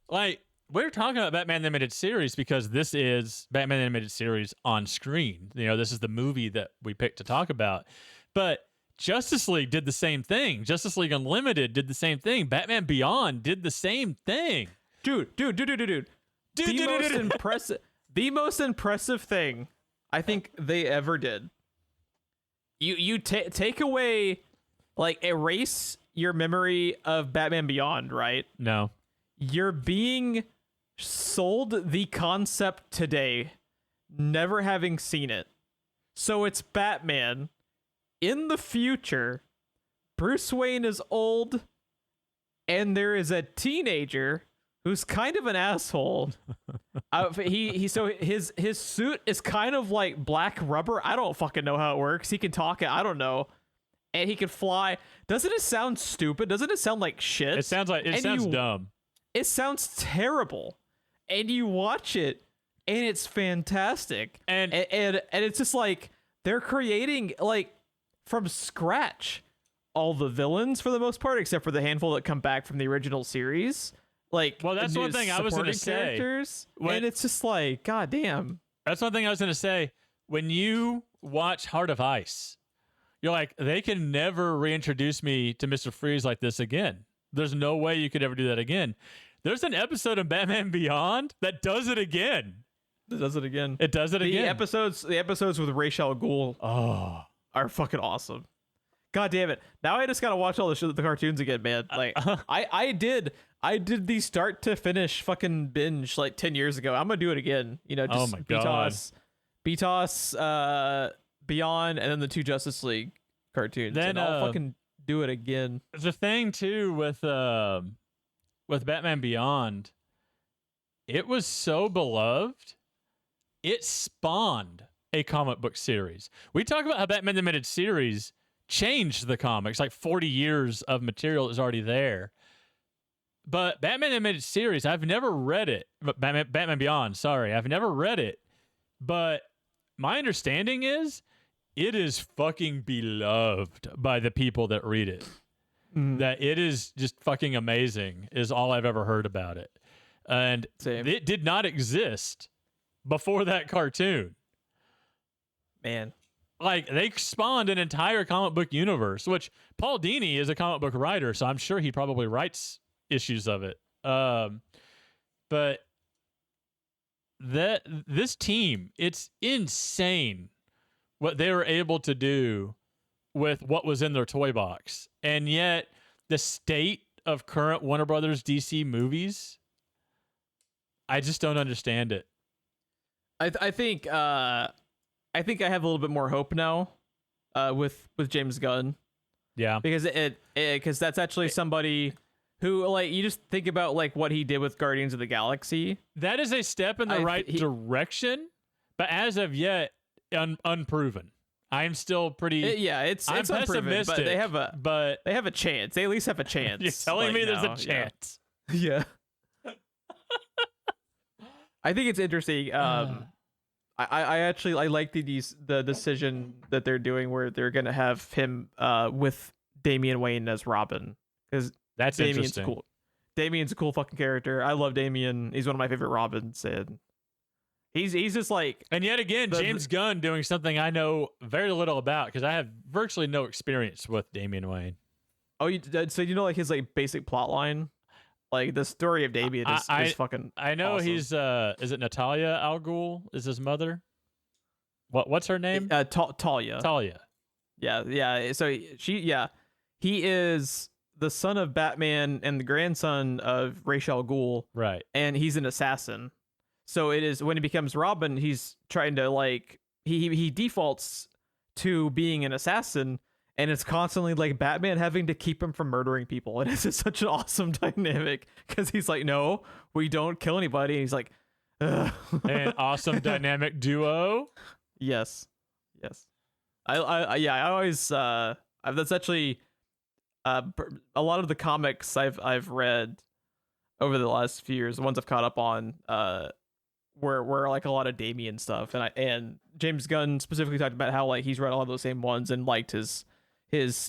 Like, we're talking about Batman the Animated Series because this is Batman the Animated Series on screen. You know, this is the movie that we picked to talk about. But Justice League did the same thing. Justice League Unlimited did the same thing. Batman Beyond did the same thing. Dude. The most impressive thing I think they ever did. You take away, like, erase your memory of Batman Beyond, right? No. You're being sold the concept today, never having seen it. So it's Batman. In the future, Bruce Wayne is old, and there is a teenager who's kind of an asshole. His suit is kind of like black rubber. I don't fucking know how it works. He can talk. I don't know. And he can fly. Doesn't it sound stupid? Doesn't it sound like shit? It sounds dumb. It sounds terrible. And you watch it, and it's fantastic. And it's just like they're creating, like, from scratch all the villains for the most part, except for the handful that come back from the original series. Like, well, that's one thing I was going to say. And it's just like, god damn. That's one thing I was going to say. When you watch Heart of Ice, you're like, they can never reintroduce me to Mr. Freeze like this again. There's no way you could ever do that again. There's an episode of Batman Beyond that does it again. It does it again. The episodes with Ra's al Ghul are fucking awesome. God damn it. Now I just gotta watch all the cartoons again, man. Like, I did the start to finish fucking binge like 10 years ago. I'm gonna do it again. You know, just BTOS, Beyond, and then the two Justice League cartoons. Then and I'll fucking do it again. The thing too with Batman Beyond, it was so beloved, it spawned a comic book series. We talk about how Batman the Animated Series changed the comics, like 40 years of material is already there. But Batman the Animated Series, I've never read it. Batman Beyond, sorry, I've never read it. But my understanding is it is fucking beloved by the people that read it. That it is just fucking amazing is all I've ever heard about it. And it did not exist before that cartoon. Man. Like, they spawned an entire comic book universe, which Paul Dini is a comic book writer, so I'm sure he probably writes issues of it. But this team, it's insane what they were able to do with what was in their toy box. And yet, the state of current Warner Brothers DC movies, I just don't understand it. I think I have a little bit more hope now with James Gunn. Yeah. Because because that's actually somebody who, like, you just think about like what he did with Guardians of the Galaxy. That is a step in the right direction, but as of yet, unproven. I'm still pretty. It's unproven, but they have a chance. They at least have a chance. You're telling me there's a chance? Yeah. I think it's interesting. I actually like the decision that they're doing where they're gonna have him with Damian Wayne as Robin, because that's Damian's interesting. cool. Damian's a cool fucking character. I love Damian. He's one of my favorite Robins, and he's just like. And yet again, James Gunn doing something I know very little about because I have virtually no experience with Damian Wayne. Oh, so you know like his like basic plot line. Like, the story of Damian is fucking I know awesome. He's is it Natalia Al Ghul is his mother? What's her name? Talia. Talia. Yeah. So he is the son of Batman and the grandson of Ra's al Ghul. Right. And he's an assassin. So it is when he becomes Robin, he's trying to like he defaults to being an assassin. And it's constantly like Batman having to keep him from murdering people. And it's just such an awesome dynamic because he's like, no, we don't kill anybody. And he's like, ugh. An awesome dynamic duo. Yes. I always, that's actually a lot of the comics I've read over the last few years, the ones I've caught up on, were like a lot of Damian stuff. And James Gunn specifically talked about how like he's read all of those same ones and liked his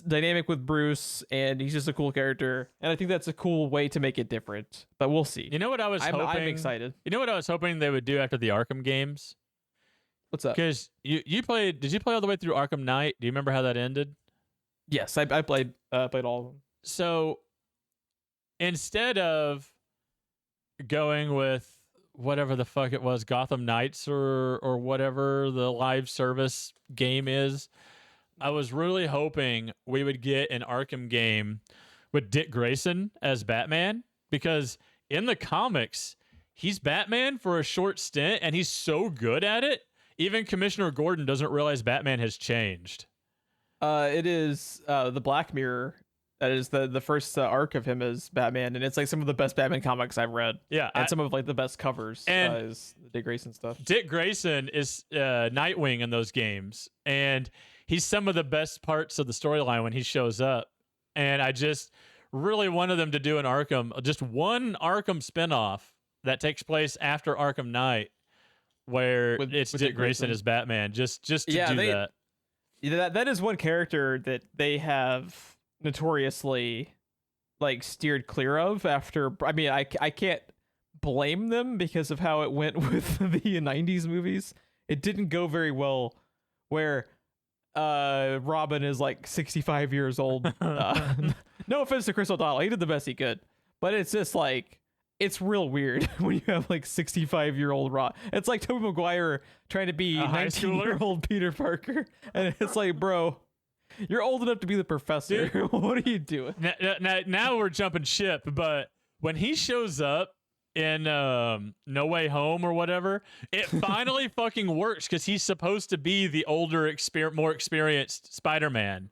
dynamic with Bruce, and he's just a cool character, and I think that's a cool way to make it different. But we'll see. You know what I was hoping? I'm excited. You know what I was hoping they would do after the Arkham games? What's up? Because you played? Did you play all the way through Arkham Knight? Do you remember how that ended? Yes, I played all of them. So instead of going with whatever the fuck it was, Gotham Knights or whatever the live service game is, I was really hoping we would get an Arkham game with Dick Grayson as Batman, because in the comics, he's Batman for a short stint, and he's so good at it, even Commissioner Gordon doesn't realize Batman has changed. It is the Black Mirror. That is the first arc of him as Batman, and it's like some of the best Batman comics I've read. Yeah, and some of like the best covers is the Dick Grayson stuff. Dick Grayson is Nightwing in those games, and he's some of the best parts of the storyline when he shows up. And I just really wanted them to do an Arkham, just one Arkham spinoff that takes place after Arkham Knight, where it's Dick Grayson as Batman, just to do that. Yeah, that is one character that they have notoriously like steered clear of after. I mean, I can't blame them because of how it went with the 90s movies. It didn't go very well where Robin is like 65 years old. No offense to Chris O'Donnell, he did the best he could, but it's just like, it's real weird when you have like 65-year-old Rob. It's like Tobey Maguire trying to be 19-year-old Peter Parker, and it's like, bro, you're old enough to be the professor. What are you doing? Now we're jumping ship, but when he shows up in No Way Home or whatever, it finally fucking works because he's supposed to be the older, more experienced Spider-Man.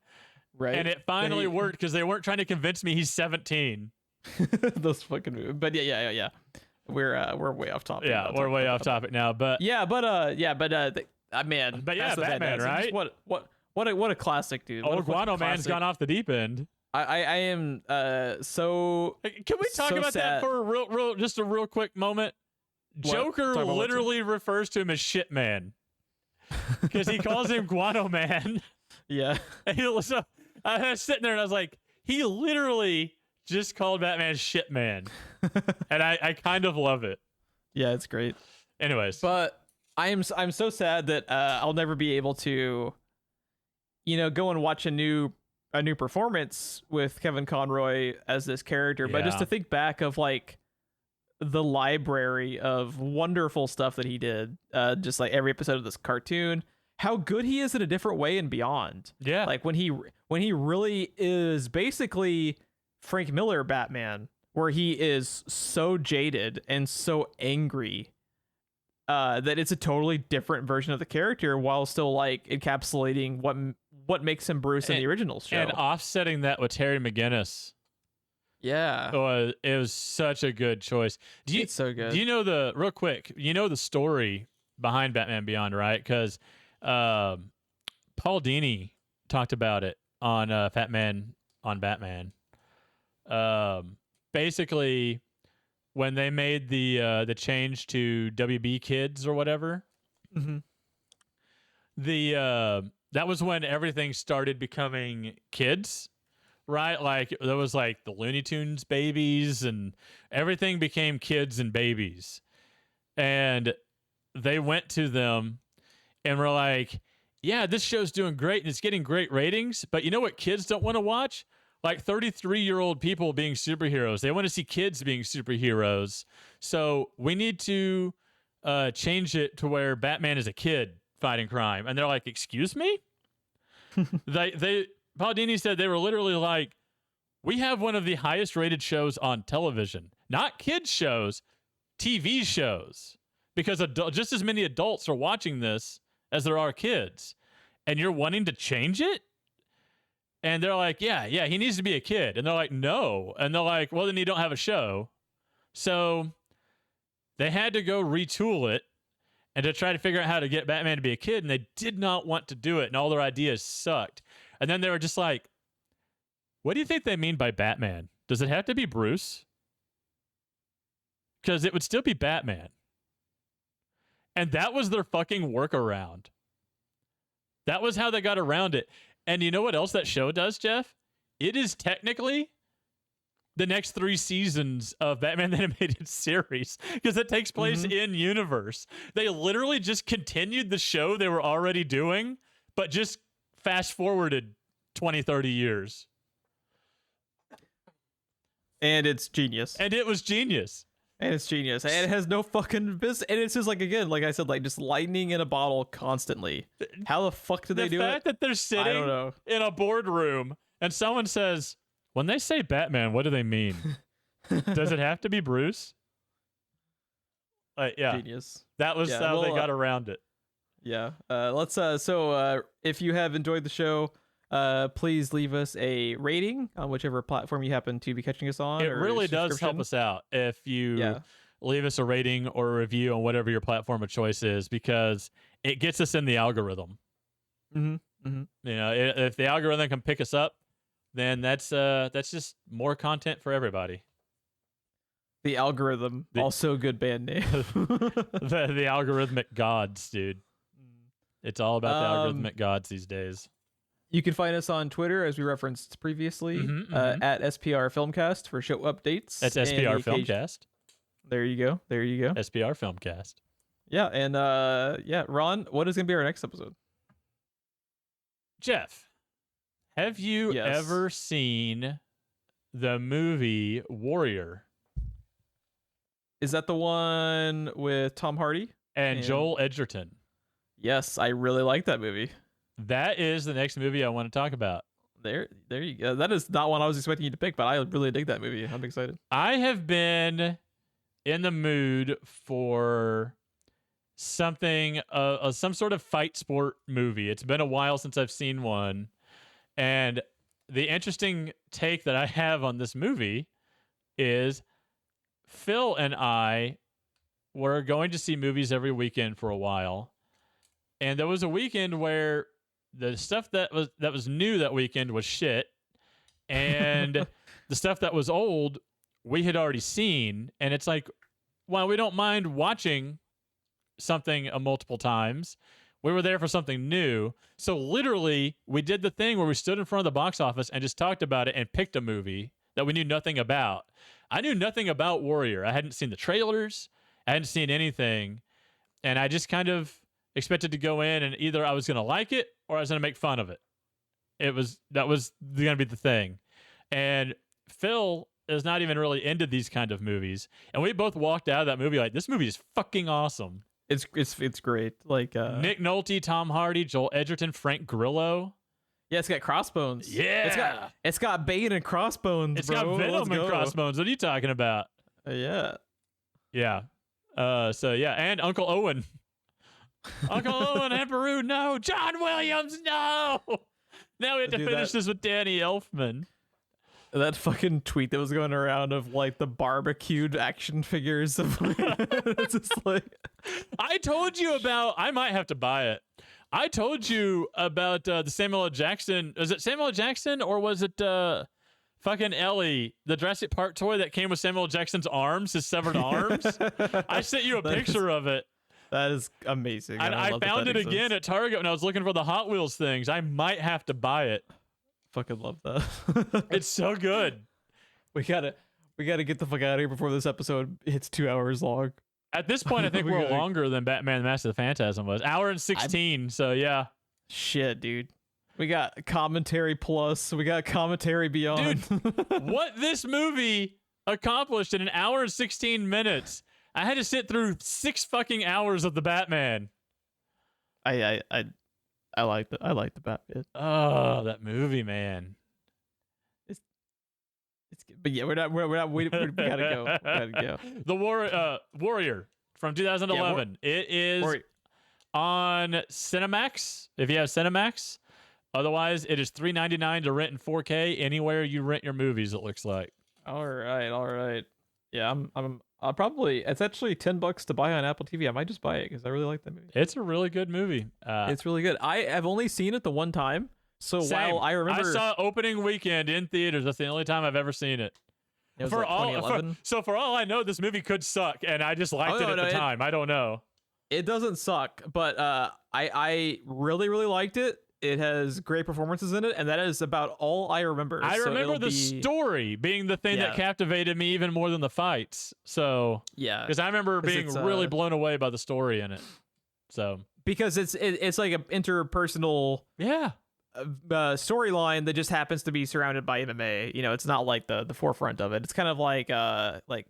Right. And it finally worked because they weren't trying to convince me he's 17. Those fucking movies. But yeah. We're way off topic. Yeah, we're way off topic now. But man. But yeah, Batman, right? What a classic, dude. Old Guano Man's gone off the deep end. I am so. Can we talk about that for a real quick moment? What? Joker literally refers to him as Shit Man because he calls him Guano Man. Yeah. So I was sitting there and I was like, he literally just called Batman Shit Man, and I kind of love it. Yeah, it's great. Anyways, but I'm so sad that I'll never be able to, go and watch a new performance with Kevin Conroy as this character. But just to think back of like the library of wonderful stuff that he did, just like every episode of this cartoon, how good he is in a different way and beyond. Yeah, like when he really is basically Frank Miller Batman, where he is so jaded and so angry that it's a totally different version of the character, while still like encapsulating what makes him Bruce in the original show, and offsetting that with Terry McGinnis. Yeah, it was such a good choice. It's so good. Do you know the story behind Batman Beyond, right? Because Paul Dini talked about it on Fat Man on Batman. Basically, when they made the change to WB Kids or whatever, that was when everything started becoming kids, right? Like there was like the Looney Tunes babies and everything became kids and babies. And they went to them and were like, yeah, this show's doing great and it's getting great ratings, but you know what kids don't want to watch? Like 33-year-old people being superheroes. They want to see kids being superheroes. So we need to change it to where Batman is a kid fighting crime. And they're like, excuse me? Paul Dini said they were literally like, we have one of the highest rated shows on television. Not kids shows, TV shows. Because just as many adults are watching this as there are kids. And you're wanting to change it? And they're like, yeah, he needs to be a kid. And they're like, no. And they're like, well, then you don't have a show. So they had to go retool it and to try to figure out how to get Batman to be a kid. And they did not want to do it. And all their ideas sucked. And then they were just like, what do you think they mean by Batman? Does it have to be Bruce? Because it would still be Batman. And that was their fucking workaround. That was how they got around it. And you know what else that show does, Jeff? It is technically the next 3 seasons of Batman the Animated Series because it takes place in universe. They literally just continued the show they were already doing, but just fast forwarded 20, 30 years. And it's genius. And it was genius. And it's genius. And it has no fucking business. And it's just like, again, like I said, like just lightning in a bottle constantly. How the fuck do they do it? The fact that they're sitting in a boardroom and someone says, when they say Batman, what do they mean? Does it have to be Bruce? Yeah. Genius. That was how they got around it. Yeah. If you have enjoyed the show, please leave us a rating on whichever platform you happen to be catching us on. It really does help us out if you leave us a rating or a review on whatever your platform of choice is, because it gets us in the algorithm. You know, if the algorithm can pick us up, then that's just more content for everybody. The algorithm, also a good band name. the algorithmic gods, dude. It's all about the algorithmic gods these days. You can find us on Twitter, as we referenced previously, at SPR Filmcast for show updates. That's SPR Filmcast. There you go. SPR Filmcast. Yeah, and Ron, what is going to be our next episode? Jeff, have you ever seen the movie Warrior? Is that the one with Tom Hardy? And Joel Edgerton. Yes, I really like that movie. That is the next movie I want to talk about. There you go. That is not one I was expecting you to pick, but I really dig that movie. I'm excited. I have been in the mood for something, some sort of fight sport movie. It's been a while since I've seen one, and the interesting take that I have on this movie is Phil and I were going to see movies every weekend for a while. And there was a weekend where the stuff that was new that weekend was shit. And the stuff that was old, we had already seen. And it's like, while we don't mind watching something multiple times, we were there for something new. So literally, we did the thing where we stood in front of the box office and just talked about it and picked a movie that we knew nothing about. I knew nothing about Warrior. I hadn't seen the trailers. I hadn't seen anything. And I just kind of expected to go in and either I was going to like it or I was going to make fun of it. That was going to be the thing. And Phil is not even really into these kind of movies. And we both walked out of that movie like, this movie is fucking awesome. It's great. Like Nick Nolte, Tom Hardy, Joel Edgerton, Frank Grillo. Yeah, it's got Crossbones. Yeah. It's got Bane and Crossbones, It's bro. got Venom and Crossbones. What are you talking about? Yeah. Yeah. So yeah, and Uncle Owen. Uncle Owen and Peru, no. John Williams, no. Now we have to finish this with Danny Elfman. That fucking tweet that was going around of like the barbecued action figures of it's just like I told you about. I might have to buy it. I told you about the Samuel L. Jackson. Was it Samuel L. Jackson or was it fucking Ellie, the Jurassic Park toy that came with Samuel L. Jackson's arms, his severed arms? I sent you a picture of it. That is amazing. And I found it again at Target when I was looking for the Hot Wheels things. I might have to buy it. Fucking love that. It's so good. We gotta get the fuck out of here before this episode hits 2 hours long. At this point, I think we're longer than Batman: The Mask of the Phantasm was. Hour and 16. So yeah. Shit, dude. We got commentary plus. We got commentary beyond. Dude, what this movie accomplished in an hour and 16 minutes. I had to sit through 6 fucking hours of the Batman. I like the Batman. Oh, that movie, man. It's but yeah, we gotta go. We gotta go. The Warrior from 2011. It is on Cinemax. If you have Cinemax, otherwise it is $3.99 to rent in 4K anywhere you rent your movies. It looks like. All right. Yeah, I'll probably. It's actually $10 to buy on Apple TV. I might just buy it because I really like that movie. It's a really good movie. It's really good. I have only seen it the one time. So same. while I remember, I saw opening weekend in theaters. That's the only time I've ever seen it. It was like 2011. For all I know, this movie could suck, and I just liked it at the time. I don't know. It doesn't suck, but I really liked it. It has great performances in it, and that is about all I remember. I remember the story being the thing that captivated me even more than the fights. So yeah, because I remember being really blown away by the story in it. So because it's like an interpersonal storyline that just happens to be surrounded by MMA. You know, it's not like the forefront of it. It's kind of like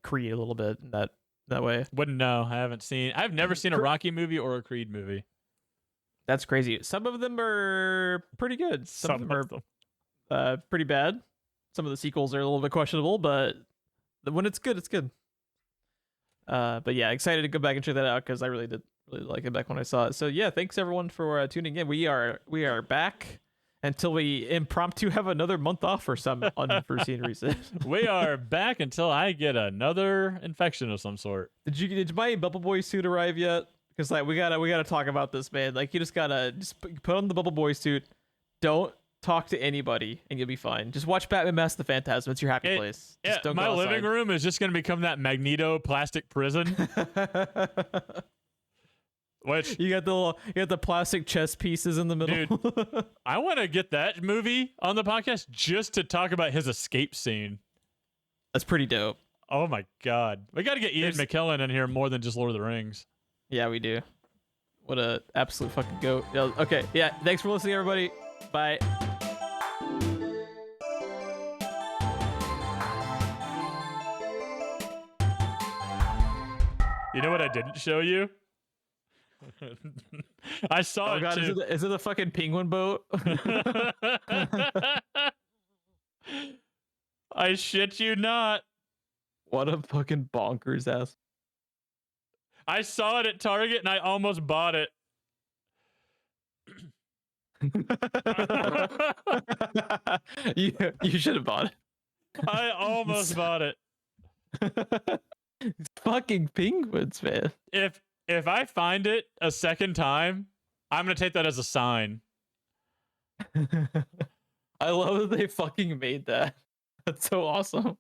Creed a little bit in that way. Wouldn't know. I've never seen a Rocky movie or a Creed movie. That's crazy. Some of them are pretty good. Some of them are pretty bad. Some of the sequels are a little bit questionable, but when it's good, it's good. But yeah, excited to go back and check that out because I really did like it back when I saw it. So yeah, thanks everyone for tuning in. We are back until we impromptu have another month off for some unforeseen reason. We are back until I get another infection of some sort. Did my Bubble Boy suit arrive yet? Because like we gotta talk about this, man. Like you just gotta put on the Bubble Boy suit. Don't talk to anybody, and you'll be fine. Just watch Batman: Mask of the Phantasm. It's your happy place. Just don't my go living room is just gonna become that Magneto plastic prison. Which you got the plastic chess pieces in the middle. Dude, I want to get that movie on the podcast just to talk about his escape scene. That's pretty dope. Oh my god, we got to get Ian McKellen in here more than just Lord of the Rings. Yeah, we do. What a absolute fucking goat. Okay, yeah. Thanks for listening, everybody. Bye. You know what I didn't show you? I saw it too. Is it a fucking penguin boat? I shit you not. What a fucking bonkers ass. I saw it at Target and I almost bought it. You should have bought it. I almost bought it. Fucking penguins, man. If I find it a second time, I'm gonna take that as a sign. I love that they fucking made that. That's so awesome.